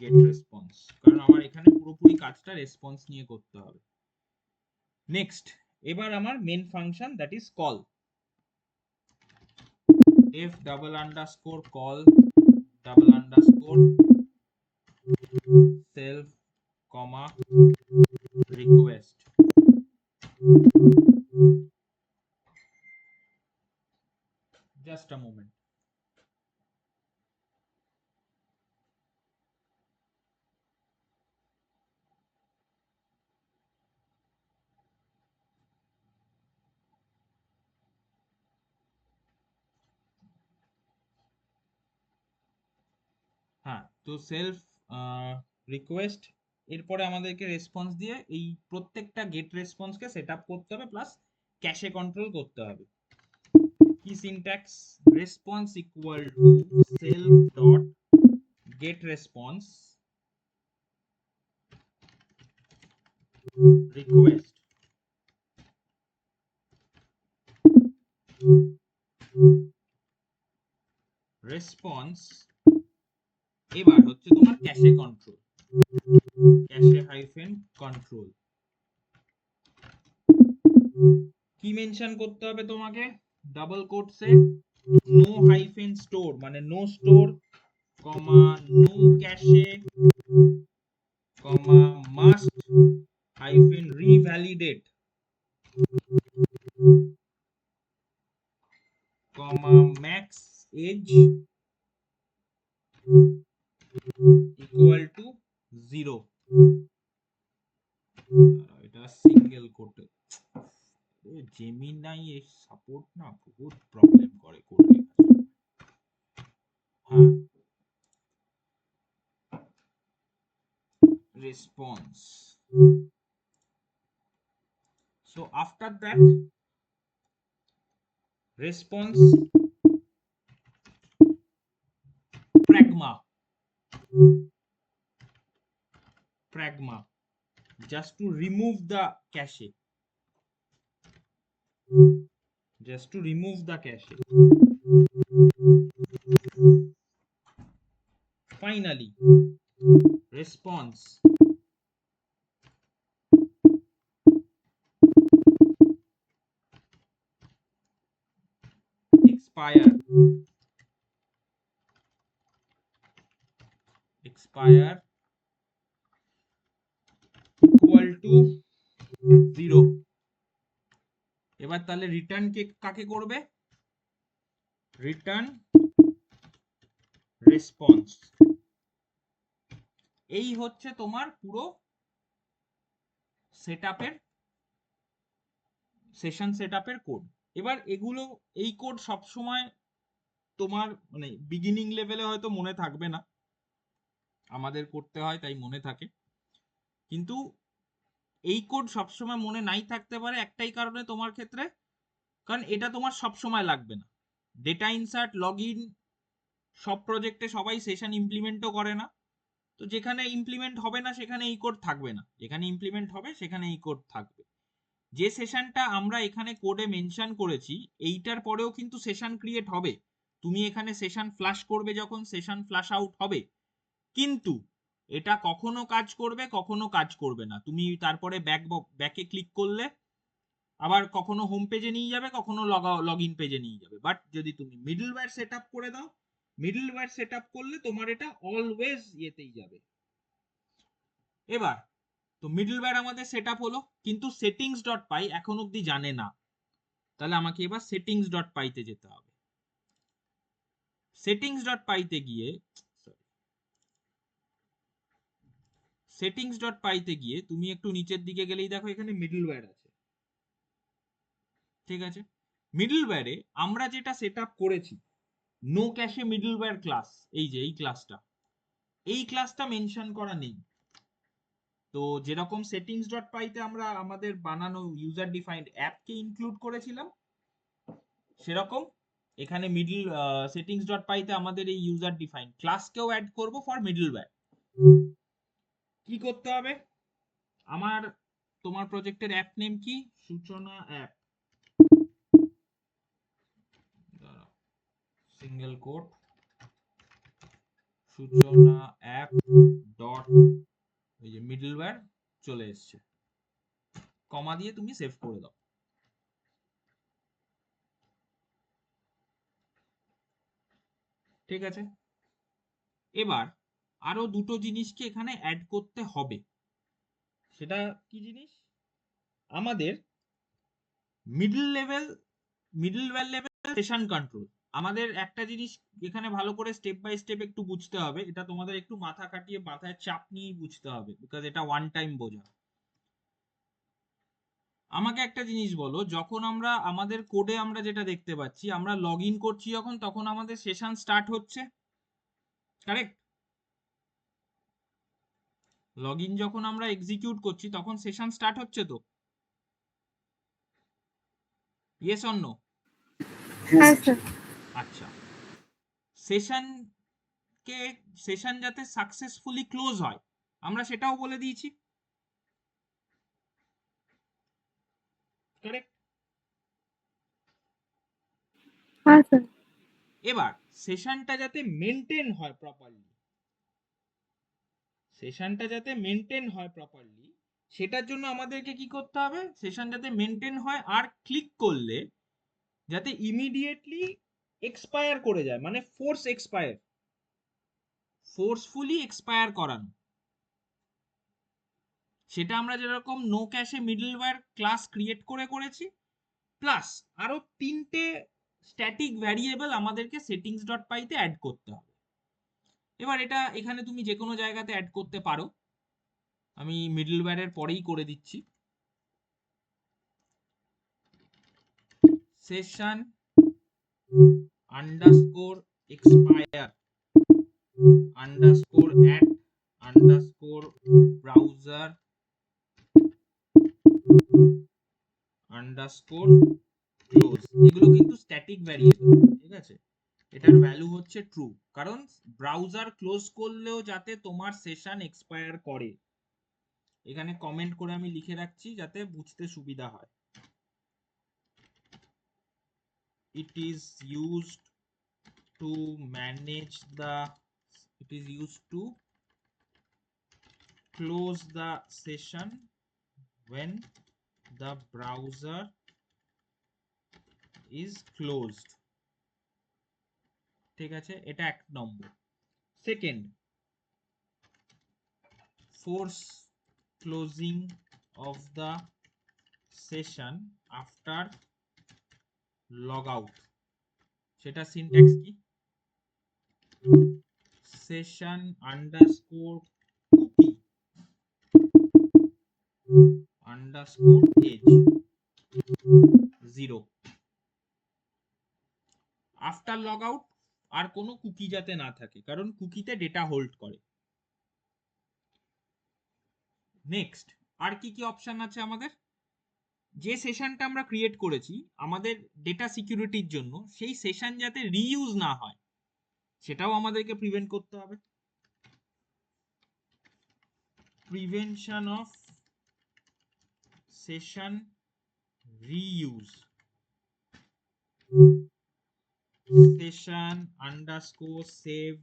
get response, কারণ আমার এখানে পুরোপুরি কাজটা রেসপন্স নিয়ে করতে হবে। নেক্সট, এবার আমার main function that is call, f double underscore call double underscore self comma request। just a moment। হ্যাঁ, তো সেলফ রিকোয়েস্ট, এরপরে আমাদেরকে রেসপন্স দিয়ে এই প্রত্যেকটা গেট রেসপন্সকে সেট আপ করতে হবে, প্লাস ক্যাশে কন্ট্রোল করতে হবে। কি syntax? Response equal to self dot get response request. Response এবার হচ্ছে তোমার cache control, cache hyphen control. কি মেনশন করতে হবে তোমাকে? ডাবল কোটসে নো হাইফেন স্টোর, মানে no store comma no cache, comma must hyphen revalidate, comma max age equal to 0. এটা সিঙ্গেল কোটে, জেমিনাই এর সাপোর্ট না বহুত প্রবলেম করে কোড লেখার। হ্যাঁ, response. So after that response pragma just to remove the cache, finally response expire equal to 0. এবার তাহলে return কাকে করবে? Return response. এই হচ্ছে তোমার পুরো সেটআপের সেশন সেটআপের কোড। এবার এগুলো এই কোড সব সময় তোমার মানে বিগিনিং লেভেলে হয়তো মনে থাকবে না, আমাদের করতে হয় তাই মনে থাকে, কিন্তু এই কোড সবসময় মনে নাই থাকতে পারে একটাই কারণে তোমার ক্ষেত্রে, কারণ এটা তোমার সব সময় লাগবে না। ডেটা ইনসার্ট, লগইন সব প্রজেক্টে সবাই সেশন ইমপ্লিমেন্টও করে না, তো যেখানে ইমপ্লিমেন্ট হবে না সেখানে এই কোড থাকবে না, যেখানে ইমপ্লিমেন্ট হবে সেখানে এই কোড থাকবে। যে সেশনটা আমরা এখানে কোডে মেনশন করেছি এইটার পরেও কিন্তু সেশন ক্রিয়েট হবে, তুমি এখানে সেশন ফ্লাশ করবে যখন সেশন ফ্লাশ আউট হবে, কিন্তু এটা কখনো কাজ করবে কখনো কাজ করবে না। তুমি তারপরে ব্যাকে ক্লিক করলে আবার কখনো হোম পেজে নিয়ে যাবে, কখনো লগইন পেজে নিয়ে যাবে। বাট যদি তুমি মিডলওয়্যার সেটআপ করে দাও, মিডলওয়্যার সেটআপ করলে তোমার এটা অলওয়েজ ইয়েতেই যাবে। এবার তো মিডলওয়্যার আমাদের সেটআপ হলো, কিন্তু settings.py এখন অবধি জানে না, তাহলে আমাকে এবার settings.py তে যেতে হবে। settings.py তে গিয়ে settings.py তে গিয়ে তুমি একটু নিচের দিকে গেলেই দেখো এখানে মিডলওয়্যার আছে, ঠিক আছে? মিডলওয়্যারে আমরা যেটা সেটআপ করেছি নো ক্যাশে মিডলওয়্যার ক্লাস, এই যে এই ক্লাসটা মেনশন করা নেই। তো যেরকম settings.py তে আমরা আমাদের বানানো ইউজার ডিফাইন্ড অ্যাপকে ইনক্লুড করেছিলাম, সেরকম এখানে settings.py তে আমাদের এই ইউজার ডিফাইন্ড ক্লাসকেও অ্যাড করব ফর মিডলওয়্যার। কি করতে হবে? তোমার প্রজেক্টের অ্যাপ নেম কি? সূচনা অ্যাপ, সিঙ্গেল কোট সূচনা অ্যাপ ডট ওই যে মিডলওয়্যার চলে এসছে, কমা দিয়ে তুমি সেভ করে দাও। ঠিক আছে? এবার আরো দুটো জিনিসকে এখানে অ্যাড করতে হবে। সেটা কি জিনিস? আমাদের মিডলওয়্যার লেভেল সেশন কন্ট্রোল। আমাদের একটা জিনিস এখানে ভালো করে স্টেপ বাই স্টেপ একটু বুঝতে হবে, এটা তোমাদের একটু মাথা খাটিয়ে মাথায় চাপ নিয়ে বুঝতে হবে, বিকজ এটা ওয়ান টাইম বোঝা। আমাকে একটা জিনিস বলো, যখন আমরা আমাদের কোডে আমরা যেটা দেখতে পাচ্ছি, আমরা লগ ইন করছি যখন, তখন আমাদের সেশন স্টার্ট হচ্ছে, কারেক্ট? লগ ইন যখন আমরা এক্সিকিউট করছি তখন সেশন স্টার্ট হচ্ছে তো, ইয়েস অর নো? হ্যাঁ স্যার। আচ্ছা, সেশন যাতে সাকসেসফুলি ক্লোজ হয় আমরা সেটাও বলে দিয়েছি, কারেক্ট? হ্যাঁ স্যার। এবার সেশনটা যাতে মেনটেন হয় প্রপারলি, সেটার জন্য আমাদেরকে কি করতে হবে? সেশন যাতে মেনটেন হয় আর ক্লিক করলে যাতে ইমিডিয়েটলি এক্সপায়ার করে যায়, মানে ফোর্স এক্সপায়ার। ফোর্সফুলি এক্সপায়ার করানো, সেটা আমরা যেরকম নো ক্যাশে মিডলওয়্যার ক্লাস ক্রিয়েট করে করেছি, প্লাস আরো 3টে স্ট্যাটিক ভ্যারিয়েবল আমাদেরকে সেটিংস ডট পাইতে অ্যাড করতে হবে। এবার এটা এখানে তুমি যে কোনো জায়গাতে অ্যাড করতে পারো, আমি মিডলওয়্যারের পরেই করে দিচ্ছি। Session underscore expire underscore at underscore browser underscore close, এগুলো কিন্তু স্ট্যাটিক ভ্যারিয়েবল, ঠিক আছে? এটার ভ্যালু হচ্ছে ট্রু, কারণ ব্রাউজার ক্লোজ করলেও যাতে তোমার সেশন এক্সপায়ার করে। এখানে কমেন্ট করে আমি লিখে রাখছি যাতে বুঝতে সুবিধা হয়। It is used to manage the, it is used to close the session when the browser is closed, ঠিক আছে? এটা এক নম্বর। Second, force closing of the session after log out, সেটা সিনট্যাক্স কি? session underscore cookie underscore age 0 after log out আর কোনো cookie যাতে না থাকে, কারণ কুকিতে ডেটা হোল্ড করে। নেক্সট, আর কি কি অপশন আছে আমাদের? যে সেশনটা আমরা ক্রিয়েট করেছি আমাদের ডেটা সিকিউরিটির জন্য, সেই সেশন যাতে রিইউজ না হয় সেটাও আমাদেরকে প্রিভেন্ট করতে হবে। Prevention of session reuse, session underscore save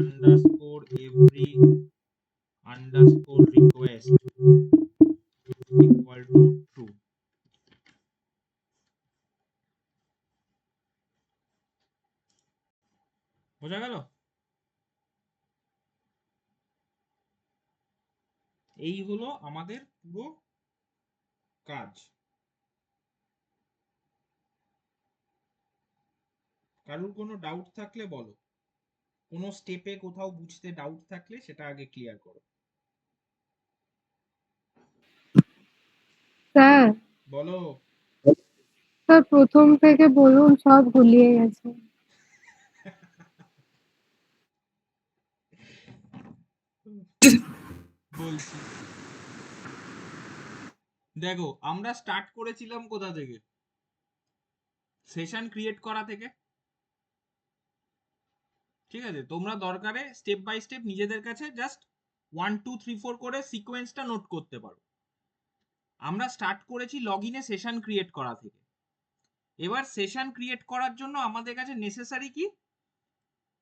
underscore every underscore request equal to true। বোঝা গেল? এই হলো আমাদের পুরো কাজ। কারোর কোনো ডাউট থাকলে বলো, কোনো স্টেপে কোথাও বুঝতে ডাউট থাকলে সেটা আগে ক্লিয়ার করো। স্যার বলো। স্যার প্রথম থেকে বলুন, সব গুলিয়ে গেছে। বলছি, দেখো আমরা স্টার্ট করেছিলাম কোথা থেকে? সেশন ক্রিয়েট করা থেকে, ঠিক আছে? তোমরা দরকারে স্টেপ বাই স্টেপ নিজেদের কাছে জাস্ট 1 2 3 4 করে সিকোয়েন্সটা নোট করতে পারো। আমরা স্টার্ট করেছি লগইনে সেশন ক্রিয়েট করা থেকে। এবার সেশন ক্রিয়েট করার জন্য আমাদের কাছে নেসেসারি কি?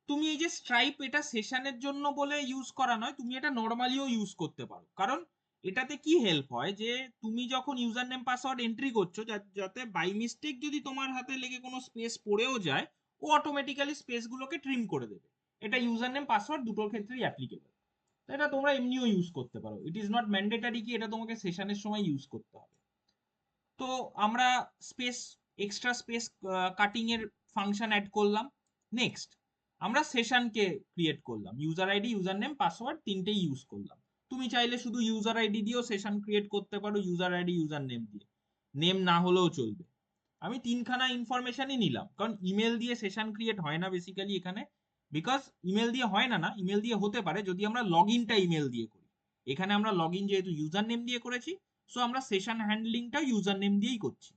তুমি এই যে স্ট্রাইপ, এটা সেশনের জন্য বলে ইউজ করা নয়, তুমি এটা নর্মালিও ইউজ করতে পারো। কারণ এটাতে কি হেল্প হয় যে তুমি যখন ইউজার নেম পাসওয়ার্ড এন্ট্রি করছো, যাতে বাই মিস্টেক যদি তোমার হাতে লেগে কোনো স্পেস পড়েও যায়, ও অটোমেটিক্যালি স্পেসগুলোকে ট্রিম করে দেবে। এটা ইউজার নেম পাসওয়ার্ড দুটোর ক্ষেত্রেই অ্যাপ্লিকেবল। এটা তোমরা এমনিও ইউজ করতে পারো, ইট ইজ নট ম্যান্ডেটারি কি এটা তোমাকে সেশনের সময় ইউজ করতে হবে। তো আমরা স্পেস, এক্সট্রা স্পেস কাটিং এর ফাংশন অ্যাড করলাম। নেক্সট, আমরা সেশনকে ক্রিয়েট করলাম, user ID user name password তিনটেই ইউজ করলাম। তুমি চাইলে শুধু ইউজার আইডি দিয়েও সেশন ক্রিয়েট করতে পারো, ইউজার আইডি ইউজার নেম দিয়ে, নেম না হলেও চলবে। আমি তিনখানা ইনফরমেশনই নিলাম, কারণ ইমেল দিয়ে সেশন ক্রিয়েট হয় না বেসিক্যালি এখানে, বিকজ ইমেল দিয়ে হয় না, ইমেল দিয়ে হতে পারে যদি আমরা লগ ইনটা ইমেল দিয়ে করি। এখানে আমরা লগ ইন যেহেতু ইউজার নেম দিয়ে করেছি, সো আমরা সেশন হ্যান্ডলিংটা ইউজার নেম দিয়েই করছি।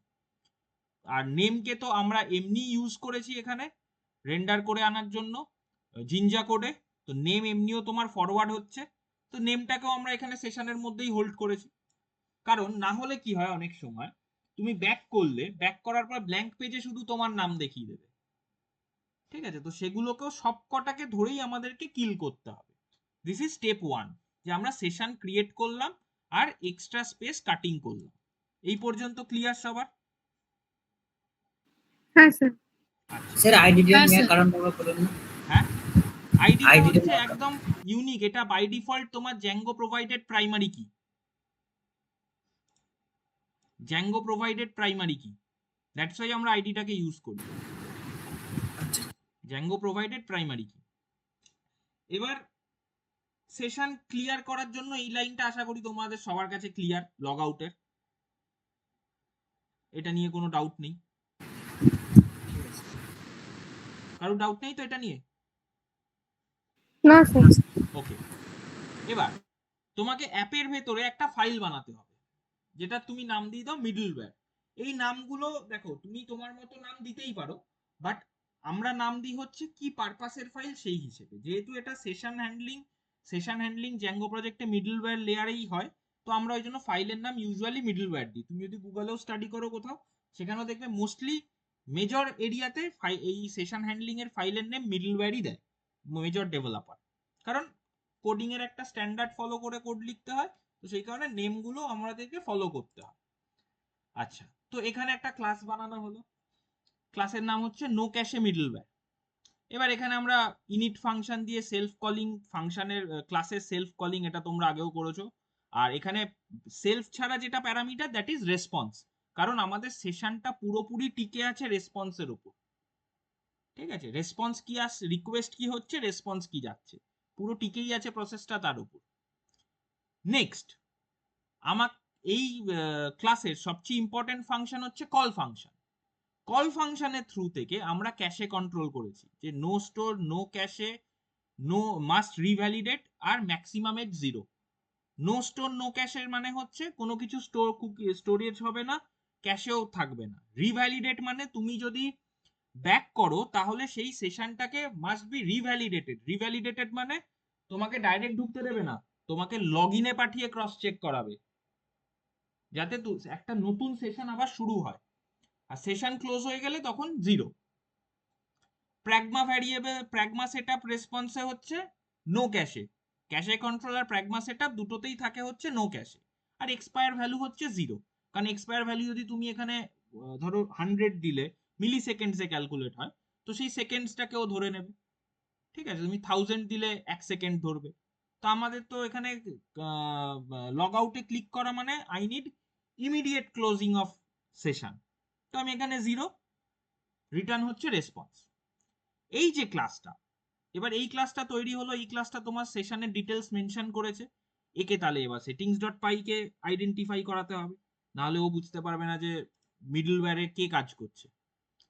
আর নেমকে তো আমরা এমনি ইউজ করেছি এখানে রেন্ডার করে আনার জন্য জিনজা কোডে, তো নেম এমনিও তোমার ফরওয়ার্ড হচ্ছে, তো নেমটাকেও আমরা এখানে সেশনের মধ্যেই হোল্ড করেছি। কারণ না হলে কি হয়, অনেক সময় তুমি ব্যাক করলে, ব্যাক করার পর ব্ল্যাঙ্ক পেজে শুধু তোমার নাম দেখিয়ে দেবে, ঠিক আছে? তো সেগুলোকেও সবকটাকে ধরেই আমাদেরকে কিল করতে হবে। দিস ইজ স্টেপ 1, যে আমরা সেশন ক্রিয়েট করলাম আর এক্সট্রা স্পেস কাটিং করলাম। এই পর্যন্ত ক্লিয়ার সবার? হ্যাঁ স্যার। স্যার আইডিটা হ্যাঁ, নিয়ে স্যার। কারণটা বলুন না। হ্যাঁ, আইডিটা আইডি হচ্ছে একদম ইউনিক, এটা বাই ডিফল্ট তোমার জ্যাঙ্গো প্রোভাইডেড প্রাইমারি কি, জ্যাঙ্গো প্রোভাইডেড প্রাইমারি কি, দ্যাটস ওয়াই আমরা আইডিটাকে ইউজ করি, জ্যাঙ্গো প্রোভাইডেড প্রাইমারি কি। এবার সেশন ক্লিয়ার করার জন্য এই লাইনটা আশা করি তোমাদের সবার কাছে ক্লিয়ার, লগ আউটের, এটা নিয়ে কোনো ডাউট নেই, কারো ডাউট নেই তো এটা নিয়ে? না স্যার। ওকে, এবার তোমাকে অ্যাপের ভেতরে একটা ফাইল বানাতে হবে, যেটা তুমি নাম দিয়ে দাও মিডলওয়্যার। এই নামগুলো দেখো তুমি তোমার মতো নাম দিতেই পারো, বাট আমরা নাম দিই হচ্ছে কি পারপাসের ফাইল সেই হিসেবে, যেহেতু এটা সেশন হ্যান্ডলিং জ্যাঙ্গো প্রজেক্টে মিডলওয়্যার লেয়ারেই হয়, তো আমরা ওই জন্য ফাইলের নাম ইউজুয়ালি মিডলওয়্যার দিই। তুমি যদি গুগলেও স্টাডি করো কোথাও, সেখানেও দেখবে মোস্টলি মেজর এরিয়াতে এই সেশন হ্যান্ডলিং এর ফাইলের নেম মিডলওয়্যারই দেয় মেজর ডেভেলপার, কারণ কোডিং এর একটা স্ট্যান্ডার্ড ফলো করে কোড লিখতে হয়, তো সেই কারণে নেমগুলো আমাদেরকে ফলো করতে হয়। আচ্ছা, তো এখানে একটা ক্লাস বানানো হলো, ক্লাসের নাম হচ্ছে নো ক্যাশে মিডলওয়্যার। এবার এখানে আমরা ইনিট ফাংশন দিয়ে সেলফ কলিং ফাংশনের ক্লাসের সেলফ কলিং, এটা তোমরা আগেও করেছো। আর এখানে সেলফ ছাড়া যেটা প্যারামিটার দ্যাট ইজ রেসপন্স, কারণ আমাদের সেশনটা পুরোপুরি টিকে আছে রেসপন্সের উপর, ঠিক আছে? রেসপন্স কি রিকোয়েস্ট কি হচ্ছে, রেসপন্স কি যাচ্ছে, পুরো টিকেই আছে প্রসেসটা তার উপর। নেক্সট, আমার এই ক্লাসের সবচেয়ে ইম্পর্টেন্ট ফাংশন হচ্ছে কল ফাংশন। কল ফাংশনের থ্রু থেকে আমরা ক্যাশে কন্ট্রোল করেছি যে নো স্টোর, নো ক্যাশে, নো মাস্ট রিভ্যালিডেট আর ম্যাক্সিমাম এট 0। নো স্টোর নো ক্যাশের মানে হচ্ছে কোনো কিছু স্টোরেজ হবে না, ক্যাশেও থাকবে না। রিভ্যালিডেট মানে তুমি যদি ব্যাক করো তাহলে সেই সেশনটাকে মাস্ট বি রিভ্যালিডেটেড। রিভ্যালিডেটেড মানে তোমাকে ডাইরেক্ট ঢুকতে দেবে না, তোমাকে লগ ইনে পাঠিয়ে ক্রস চেক করাবে, যাতে একটা নতুন সেশন আবার শুরু হয়, আর সেশন ক্লোজ হয়ে গেলে তখন 0। প্র্যাগমা ভ্যারিয়েবল, প্র্যাগমা সেটআপ রেসপন্সে হচ্ছে নো ক্যাশে, ক্যাশে কন্ট্রোল আর প্র্যাগমা সেটআপ দুটোতেই থাকে হচ্ছে নো ক্যাশে। আর এক্সপায়ার ভ্যালু হচ্ছে 0, কারণ এক্সপায়ার ভ্যালু যদি তুমি এখানে ধরো 100 দিলে মিলি সেকেন্ডসে ক্যালকুলেট হয়, তো সেই সেকেন্ডসটাকেও ধরে নেবে, ঠিক আছে? তুমি 1000 দিলে 1 সেকেন্ড ধরবে। তো আমাদের তো এখানে লগ আউটে ক্লিক করা মানে I need immediate closing of session, তো আমি এখানে 0, রিটার্ন হচ্ছে রেসপন্স। এই যে ক্লাসটা, এবার এই ক্লাসটা তৈরি হলো, এই ক্লাসটা তোমার সেশনের ডিটেলস মেনশন করেছে, একে তাহলে এবার settings.py কে আইডেন্টিফাই করাতে হবে, নাহলে ও বুঝতে পারবে না যে মিডলওয়্যারে কে কাজ করছে।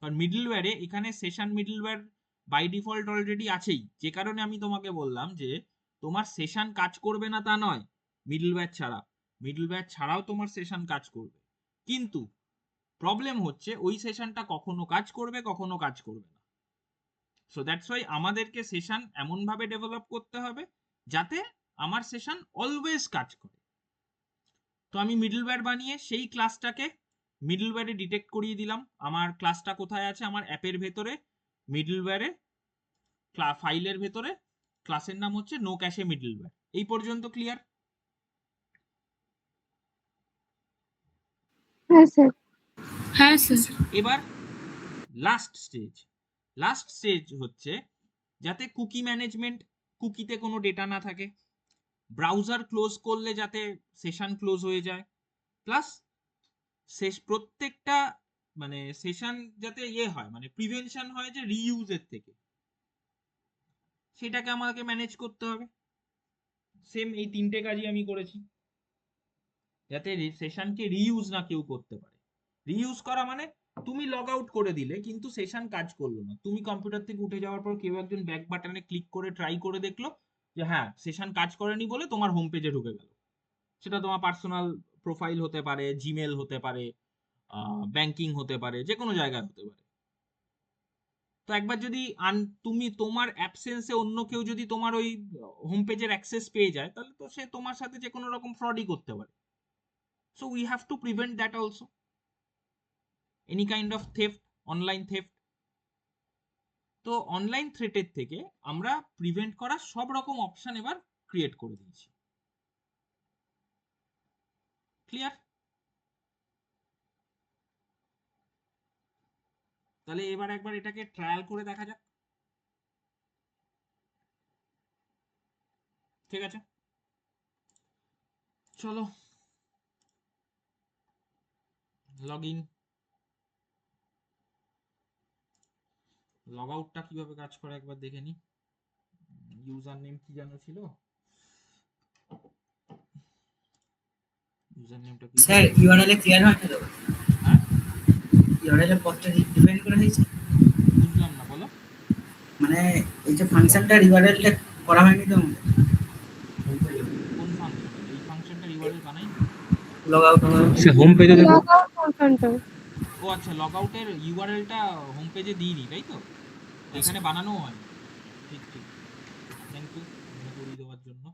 কারণ মিডলওয়্যারে এখানে session middleware by default already আছেই, যে কারণে আমি তোমাকে বললাম যে তোমার সেশন কাজ করবে না তা নয়, মিডলওয়্যার ছাড়া, মিডলওয়্যার ছাড়াও তোমার সেশন কাজ করবে, কিন্তু প্রবলেম হচ্ছে ওই সেশনটা কখনো কাজ করবে কখনো কাজ করবে না। সো দ্যাটস ওয়াই আমাদেরকে সেশন এমন ভাবে ডেভেলপ করতে হবে যাতে আমার সেশন অলওয়েজ কাজ করে। তো আমি মিডলওয়্যার বানিয়ে সেই ক্লাসটাকে মিডলওয়্যারে ডিটেক্ট করিয়ে দিলাম আমার ক্লাসটা কোথায় আছে, আমার অ্যাপের ভেতরে মিডলওয়্যারে ফাইলের ভেতরে, ক্লাসের নাম হচ্ছে নো ক্যাশে মিডলওয়্যার। এই পর্যন্ত ক্লিয়ার? হ্যাঁ স্যার। হ্যাঁ স্যার। এবার লাস্ট স্টেজ হচ্ছে যাতে কুকি ম্যানেজমেন্ট, কুকিতে কোনো ডেটা না থাকে, ব্রাউজার ক্লোজ করলে যাতে সেশন ক্লোজ হয়ে যায়, প্লাস প্রত্যেকটা মানে সেশন যাতে হয় মানে প্রিভেনশন হয় যে রিইউজের থেকে, সেটাকে আমাকে ম্যানেজ করতে হবে। সেম এই তিনটে কাজই আমি করেছি, যাতে সেশনকে রিইউজ না কেউ করতে পারে। রিইউজ করা মানে তুমি লগ আউট করে দিলে কিন্তু সেশন কাজ করলো না, তুমি কম্পিউটার থেকে উঠে যাওয়ার পর কেউ একজন ব্যাক বাটনে ক্লিক করে ট্রাই করে দেখলো যে হ্যাঁ সেশন কাজ করেনি বলে তোমার হোম পেজে ঢুকে গেল, সেটা তোমার পার্সোনাল প্রোফাইল হতে পারে, জিমেল হতে পারে, ব্যাংকিং হতে পারে, যে কোনো জায়গায় হতে পারে। তো একবার যদি তুমি তোমার অ্যাবসেন্সে অন্য কেউ যদি তোমার ওই হোম পেজের অ্যাক্সেস পেয়ে যায়, তাহলে তো সে তোমার সাথে যে কোনো রকম ফ্রডই করতে পারে। So we have to prevent that also, any kind of theft, online theft. তো অনলাইন থ্রেটের থেকে আমরা প্রিভেন্ট করার সব রকম অপশন এবার ক্রিয়েট করে দিয়েছি। ক্লিয়ার? তাহলে এবার একবার এটাকে ট্রায়াল করে দেখা যাক। ঠিক আছে, চলো লগ ইন। লগ আউটটা কিভাবে কাজ করে একবার দেখে নি। ইউজার নেম কি জানো ছিল? ইউজার নেমটা কি? স্যার ইউআরএল এ ক্লিয়ার হয় না তো? হ্যাঁ ইউআরএল এর পথটা ডিফাইন করা হয়েছে, বুঝলাম না, বলো। মানে এই যে ফাংশনটার ইউআরএলটা করা হয়নি তো আমাদের। কোন ফাংশনের? এই ফাংশনটার ইউআরএল বানাইনি। লগ আউট সে হোম পেজে দেখো। লগ আউট ফাংশনটা ও আচ্ছা, লগ আউটের ইউআরএলটা হোম পেজে দিইনি, তাই তো? এখানে বানানো হয়নি। ঠিক ঠিক, থ্যাংক ইউ মনে করিয়ে দেওয়ার জন্য।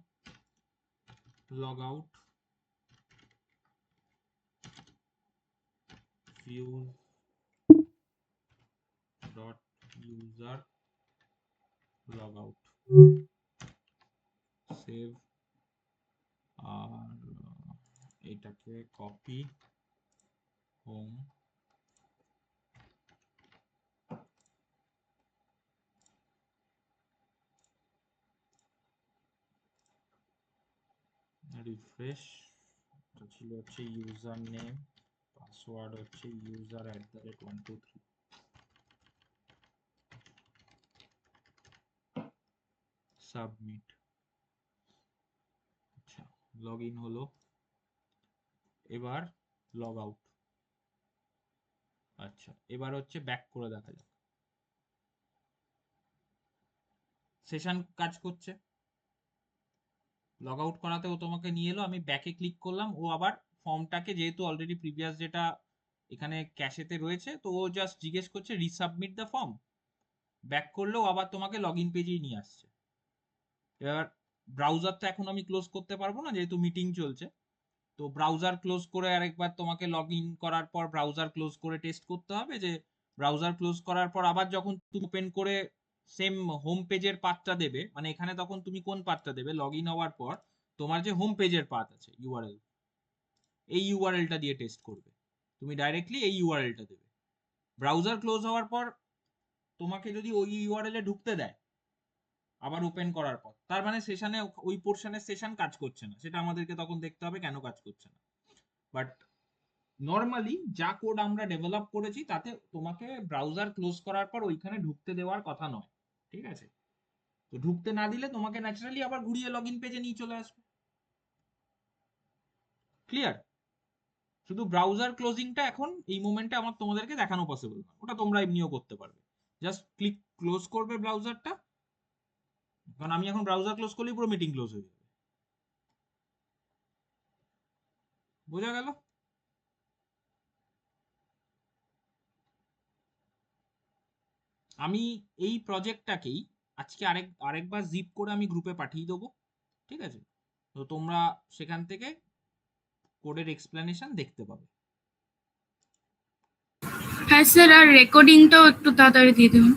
Log out views dot user log out, save. আর এটাকে কপি হোম, রিফ্রেশ। এটা ছিল হচ্ছে ইউজার নেম, পাসওয়ার্ড হচ্ছে user@123, সাবমিট। আচ্ছা, লগ ইন হলো। এবার লগ আউট। আচ্ছা, এবার হচ্ছে ব্যাক করে দেখা যাক। সেশন কাজ করছে, লগ আউট করাতে ও তোমাকে নিয়ে এলো, আমি ব্যাকে ক্লিক করলাম, ও আবার ফর্মটাকে যেহেতু অলরেডি প্রিভিয়াস যেটা এখানে ক্যাশেতে রয়েছে, তো ও জাস্ট জিজ্ঞেস করছে রিসাবমিট দ্য ফর্ম। ব্যাক করলেও আবার তোমাকে লগ ইন পেজেই নিয়ে আসছে। এবার ব্রাউজারটা এখন আমি ক্লোজ করতে পারবো না যেহেতু মিটিং চলছে, তো ব্রাউজার ক্লোজ করে আরেকবার তোমাকে লগ ইন করার পর ব্রাউজার ক্লোজ করে টেস্ট করতে হবে, যে ব্রাউজার ক্লোজ করার পর আবার যখন তুমি ওপেন করে সেম হোম পেজের পাথটা দেবে, মানে এখানে তখন তুমি কোন পাথটা দেবে? লগ ইন হওয়ার পর তোমার যে হোম পেজের পাথ আছে ইউআরএল, এই ইউআরএলটা দিয়ে টেস্ট করবে। তুমি ডাইরেক্টলি এই ইউআরএলটা দেবে। ব্রাউজার ক্লোজ হওয়ার পর তোমাকে যদি ওই ইউআরএল এ ঢুকতে দেয় আবার ওপেন করার পর, তার মানে সেশনে ওই পোর্শনের সেশন কাজ করছে না, সেটা আমাদেরকে তখন দেখতে হবে কেন কাজ করছে না। বাট নর্মালি যা কোড আমরা ডেভেলপ করেছি তাতে তোমাকে ব্রাউজার ক্লোজ করার পর ওইখানে ঢুকতে দেওয়ার কথা নয়, ঠিক আছে? তো ঢুকতে না দিলে তোমাকে ন্যাচারালি আবার ঘুরিয়ে লগ ইন পেজে নিয়ে চলে আসবে। ক্লিয়ার? শুধু ব্রাউজার ক্লোজিংটা এখন এই মোমেন্টে আমার তোমাদেরকে দেখানো পসিবল না, ওটা তোমরা এমনিও করতে পারবে। জাস্ট ক্লিক ক্লোজ করবে ব্রাউজারটা, কারণ আমি এখন ব্রাউজার ক্লোজ করলেই পুরো মিটিং ক্লোজ হয়ে যাবে। বোঝা গেল? আমি এই প্রজেক্টটাকেই আজকে আরেকবার জিপ করে আমি গ্রুপে পাঠিয়ে দেবো, ঠিক আছে? তো তোমরা সেখান থেকে কোডের এক্সপ্লেনেশন দেখতে পাবে। হ্যাঁ স্যার, আর রেকর্ডিংটাও একটু তাড়াতাড়ি দিয়ে দেবেন।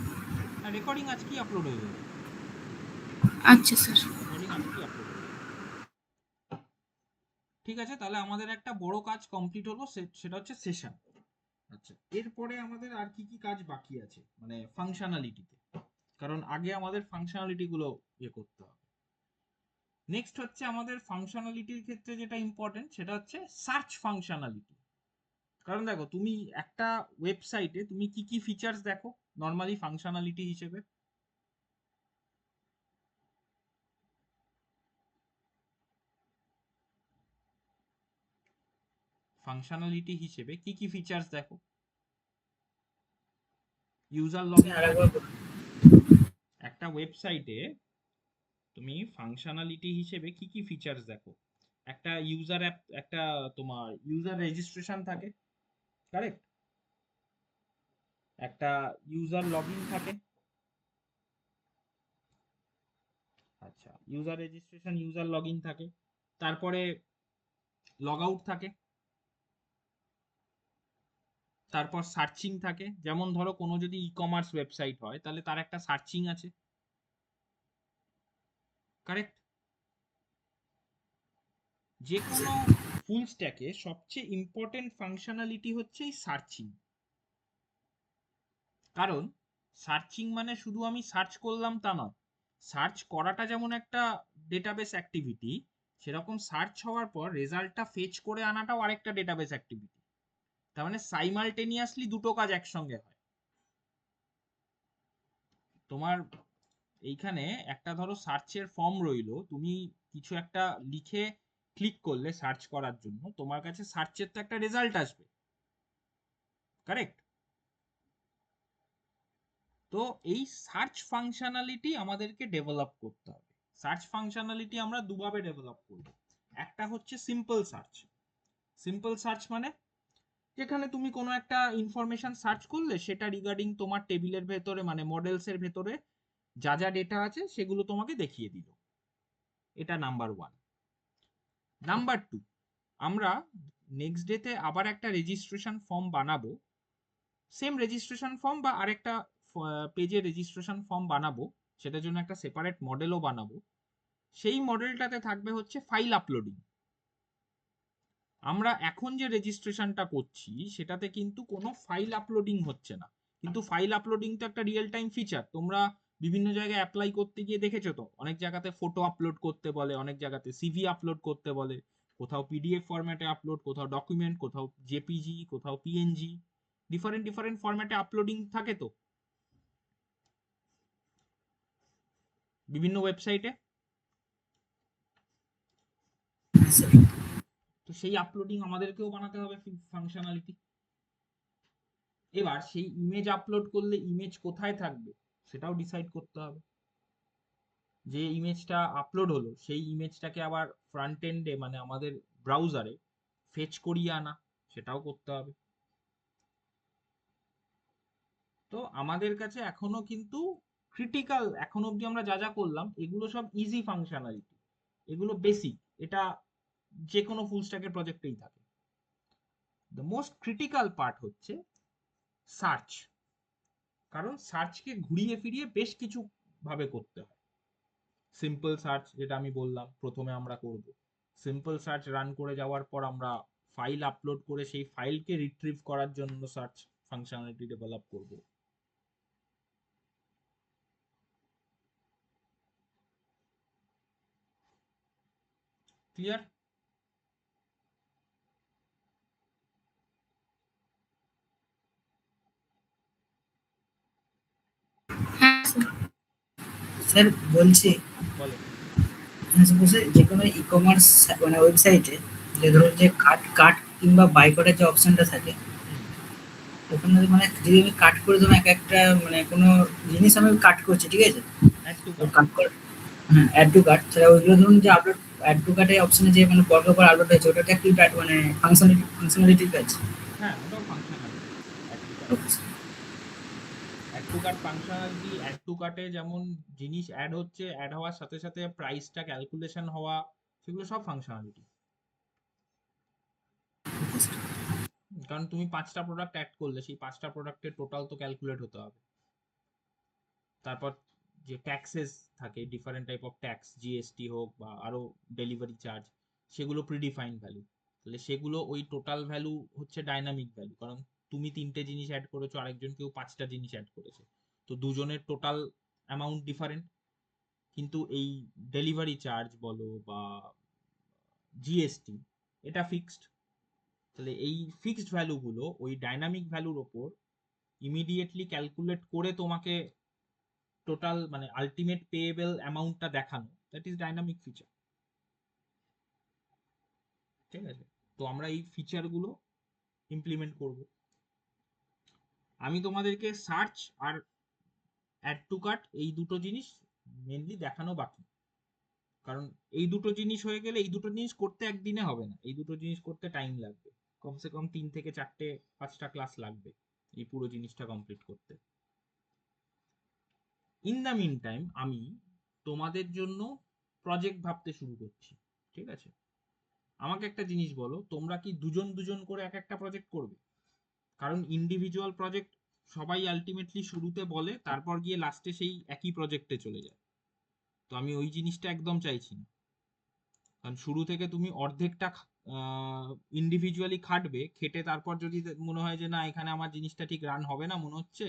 রেকর্ডিং আজকেই আপলোড হয়ে যাবে। আচ্ছা স্যার। রেকর্ডিং আজকেই আপলোড হয়ে যাবে। ঠিক আছে, তাহলে আমাদের একটা বড় কাজ কমপ্লিট হলো, সেটা হচ্ছে সেশন। আচ্ছা, এরপরে আমাদের আর কি কি কাজ বাকি আছে মানে ফাংশনালিটিতে, কারণ আগে আমাদের ফাংশনালিটি গুলো ইয়ে করতে হবে। নেক্সট হচ্ছে আমাদের ফাংশনালিটির ক্ষেত্রে যেটা ইম্পর্টেন্ট সেটা হচ্ছে সার্চ ফাংশনালিটি। কারণ দেখো, তুমি একটা ওয়েবসাইটে তুমি কি কি ফিচার্স দেখো নর্মালি ফাংশনালিটি হিসেবে? ফাংশনালিটি হিসেবে কি কি ফিচার্স দেখো? User login. একটা ওয়েবসাইটে তুমি ফাংশনালিটি হিসেবে কি কি ফিচার্স দেখো? একটা ইউজার অ্যাপ, একটা তোমার ইউজার রেজিস্ট্রেশন থাকে, কারেক্ট? একটা ইউজার লগইন থাকে, আচ্ছা ইউজার রেজিস্ট্রেশন ইউজার লগইন থাকে, তারপরে লগ আউট থাকে, তারপর সার্চিং থাকে। যেমন ধরো কোনো যদি ই কমার্স ওয়েবসাইট হয় তাহলে তার একটা সার্চিং আছে, কারেক্ট? যে কোনো ফুল স্ট্যাকে সবচেয়ে ইম্পর্টেন্ট ফাংশনালিটি হচ্ছে এই সার্চিং। কারণ সার্চিং মানে শুধু আমি সার্চ করলাম তা নয়, সার্চ করাটা যেমন একটা ডেটাবেস অ্যাক্টিভিটি, সেরকম সার্চ হওয়ার পর রেজাল্টটা ফেচ করে আনাটাও আরেকটা ডেটাবেস অ্যাক্টিভিটি। তার মানে সাইমালটেনিয়াসলি দুটো কাজ একসঙ্গে হয়। তোমার এইখানে একটা ধরো সার্চের ফর্ম রইলো, তুমি কিছু একটা লিখে ক্লিক করলে সার্চ করার জন্য, তোমার কাছে সার্চের তো একটা রেজাল্ট আসবে, কারেক্ট? তো এই সার্চ ফাংশনালিটি আমাদেরকে ডেভেলপ করতে হবে। সার্চ ফাংশনালিটি আমরা দুভাবে ডেভেলপ করব। একটা হচ্ছে সিম্পল সার্চ। সিম্পল সার্চ মানে যেখানে তুমি কোনো একটা ইনফরমেশন সার্চ করলে সেটা রিগার্ডিং তোমার টেবিলের ভেতরে মানে মডেলসের ভেতরে যা যা ডেটা আছে সেগুলো তোমাকে দেখিয়ে দিল। এটা নাম্বার 1। নাম্বার 2, আমরা নেক্সট ডেতে আবার একটা রেজিস্ট্রেশন ফর্ম বানাবো, সেম রেজিস্ট্রেশন ফর্ম বা আরেকটা পেজে রেজিস্ট্রেশন ফর্ম বানাবো, সেটার জন্য একটা সেপারেট মডেলও বানাবো। সেই মডেলটাতে থাকবে হচ্ছে ফাইল আপলোডিং। আমরা এখন যে রেজিস্ট্রেশনটা করছি সেটাতে কিন্তু কোনো ফাইল আপলোডিং হচ্ছে না, কিন্তু ফাইল আপলোডিং তো একটা রিয়েল টাইম ফিচার। তোমরা বিভিন্ন জায়গায় অ্যাপ্লাই করতে গিয়ে দেখেছো তো, অনেক জায়গাতে ফটো আপলোড করতে বলে, অনেক জায়গাতে সিভি আপলোড করতে বলে, কোথাও পিডিএফ ফরম্যাটে আপলোড, কোথাও ডকুমেন্ট, কোথাও জেপিজি, কোথাও পিএনজি, ডিফারেন্ট ডিফারেন্ট ফরম্যাটে আপলোডিং থাকে তো বিভিন্ন ওয়েবসাইটে। তো সেই আপলোডিং আমাদেরকেও বানাতে হবে ফাংশনালিটি। এবার সেই ইমেজ আপলোড করলে ইমেজ কোথায় থাকবে সেটাও ডিসাইড করতে হবে। যে ইমেজটা আপলোড হলো সেই ইমেজটাকে আবার ফ্রন্ট এন্ডে মানে আমাদের ব্রাউজারে ফেচ করিয়ে আনা, সেটাও করতে হবে। তো আমাদের কাছে এখনো কিন্তু ক্রিটিক্যাল, এখন অবধি আমরা যা যা করলাম এগুলো সব ইজি ফাংশনালিটি, এগুলো বেসিক, এটা যে কোনো ফুল স্ট্যাকের প্রজেক্টেই থাকে। দ্য মোস্ট ক্রিটিক্যাল পার্ট হচ্ছে সার্চ, কারণ সার্চকে ঘুরিয়ে ফিরিয়ে বেশ কিছু ভাবে করতে হয়। সিম্পল সার্চ যেটা আমি বললাম প্রথমে আমরা করব, সিম্পল সার্চ রান করে যাওয়ার পর আমরা ফাইল আপলোড করে সেই ফাইলকে রিট্রিভ করার জন্য সার্চ ফাংশনালিটি ডেভেলপ করব। ক্লিয়ার? হ্যাঁ স্যার। স্যার বলছি, বলো। সাপোজ যে কোনো ই কমার্স মানে ওয়েবসাইটে যে ধরুন যে কাট কাট কিংবা বাই করার যে অপশনটা থাকে, ওখানে মানে যদি আমি কাট করে ধরুন এক একটা মানে কোনো জিনিস আমি কাট করছি, ঠিক আছে, অ্যাড টু তো কাট করে হ্যাঁ অ্যাড টু কাট, তাহলে ওইগুলো ধরুন যে আপলোড অ্যাড টু কাটে অপশনে যে মানে পর পর আপলোড হয়েছে ওটা একটা মানে ফাংশনালিটির কাজ। হ্যাঁ, ওটাও functionality. Add to cart functionality, add to কার্টে যেমন জিনিস অ্যাড হচ্ছে, অ্যাড হওয়ার সাথে সাথে প্রাইসটা ক্যালকুলেশন হওয়া, সেগুলো সব ফাংশনালিটি। কারণ তুমি 5টা প্রোডাক্ট অ্যাড করলে সেই 5টা প্রোডাক্টের টোটাল তো ক্যালকুলেট হতে হবে। তারপর যে ট্যাক্সেস থাকে, different type of tax, GST হোক বা আরো ডেলিভারি চার্জ, সেগুলো প্রিডিফাইন্ড ভ্যালু। তাহলে সেগুলো ওই টোটাল ভ্যালু হচ্ছে ডাইনামিক ভ্যালু, কারণ তুমি 3টে জিনিস অ্যাড করেছো, আরেকজন কেউ 5টা জিনিস অ্যাড করেছে, তো দুজনের টোটাল অ্যামাউন্ট ডিফারেন্ট। কিন্তু এই ডেলিভারি চার্জ বলো বা জিএসটি, এটা ফিক্সড। তাহলে এই ফিক্সড ভ্যালুগুলো ওই ডাইনামিক ভ্যালুর ওপর ইমিডিয়েটলি ক্যালকুলেট করে তোমাকে টোটাল মানে আলটিমেট পেয়েবল অ্যামাউন্টটা দেখানো, দ্যাট ইজ ডাইনামিক ফিচার। ঠিক আছে, তো আমরা এই ফিচারগুলো ইমপ্লিমেন্ট করব। আমি তোমাদেরকে সার্চ আর অ্যাড টু কার্ট এই দুটো জিনিস মেনলি দেখানো বাকি, কারণ এই দুটো জিনিস হয়ে গেলে এই দুটো জিনিস করতে একদিনে হবে না, এই দুটো জিনিস করতে টাইম লাগবে, কমসে কম 3 থেকে 4টে 5টা ক্লাস লাগবে এই পুরো জিনিসটা কমপ্লিট করতে। ইন দ্য মিন টাইম আমি তোমাদের জন্য প্রজেক্ট ভাবতে শুরু করছি, ঠিক আছে? আমাকে একটা জিনিস বলো, তোমরা কি দুজন দুজন করে এক একটা প্রজেক্ট করবে? কারণ ইন্ডিভিজুয়াল প্রজেক্ট সবাই আলটিমেটলি শুরুতে বলে, তারপর গিয়ে লাস্টে সেই একই প্রজেক্টে চলে যায়। তো আমি ওই জিনিসটা একদম চাইছি না, কারণ শুরু থেকে তুমি অর্ধেকটা ইন্ডিভিজুয়ালি খাটবে, খেটে তারপর যদি মনে হয় যে না এখানে আমার জিনিসটা ঠিক রান হবে না মনে হচ্ছে,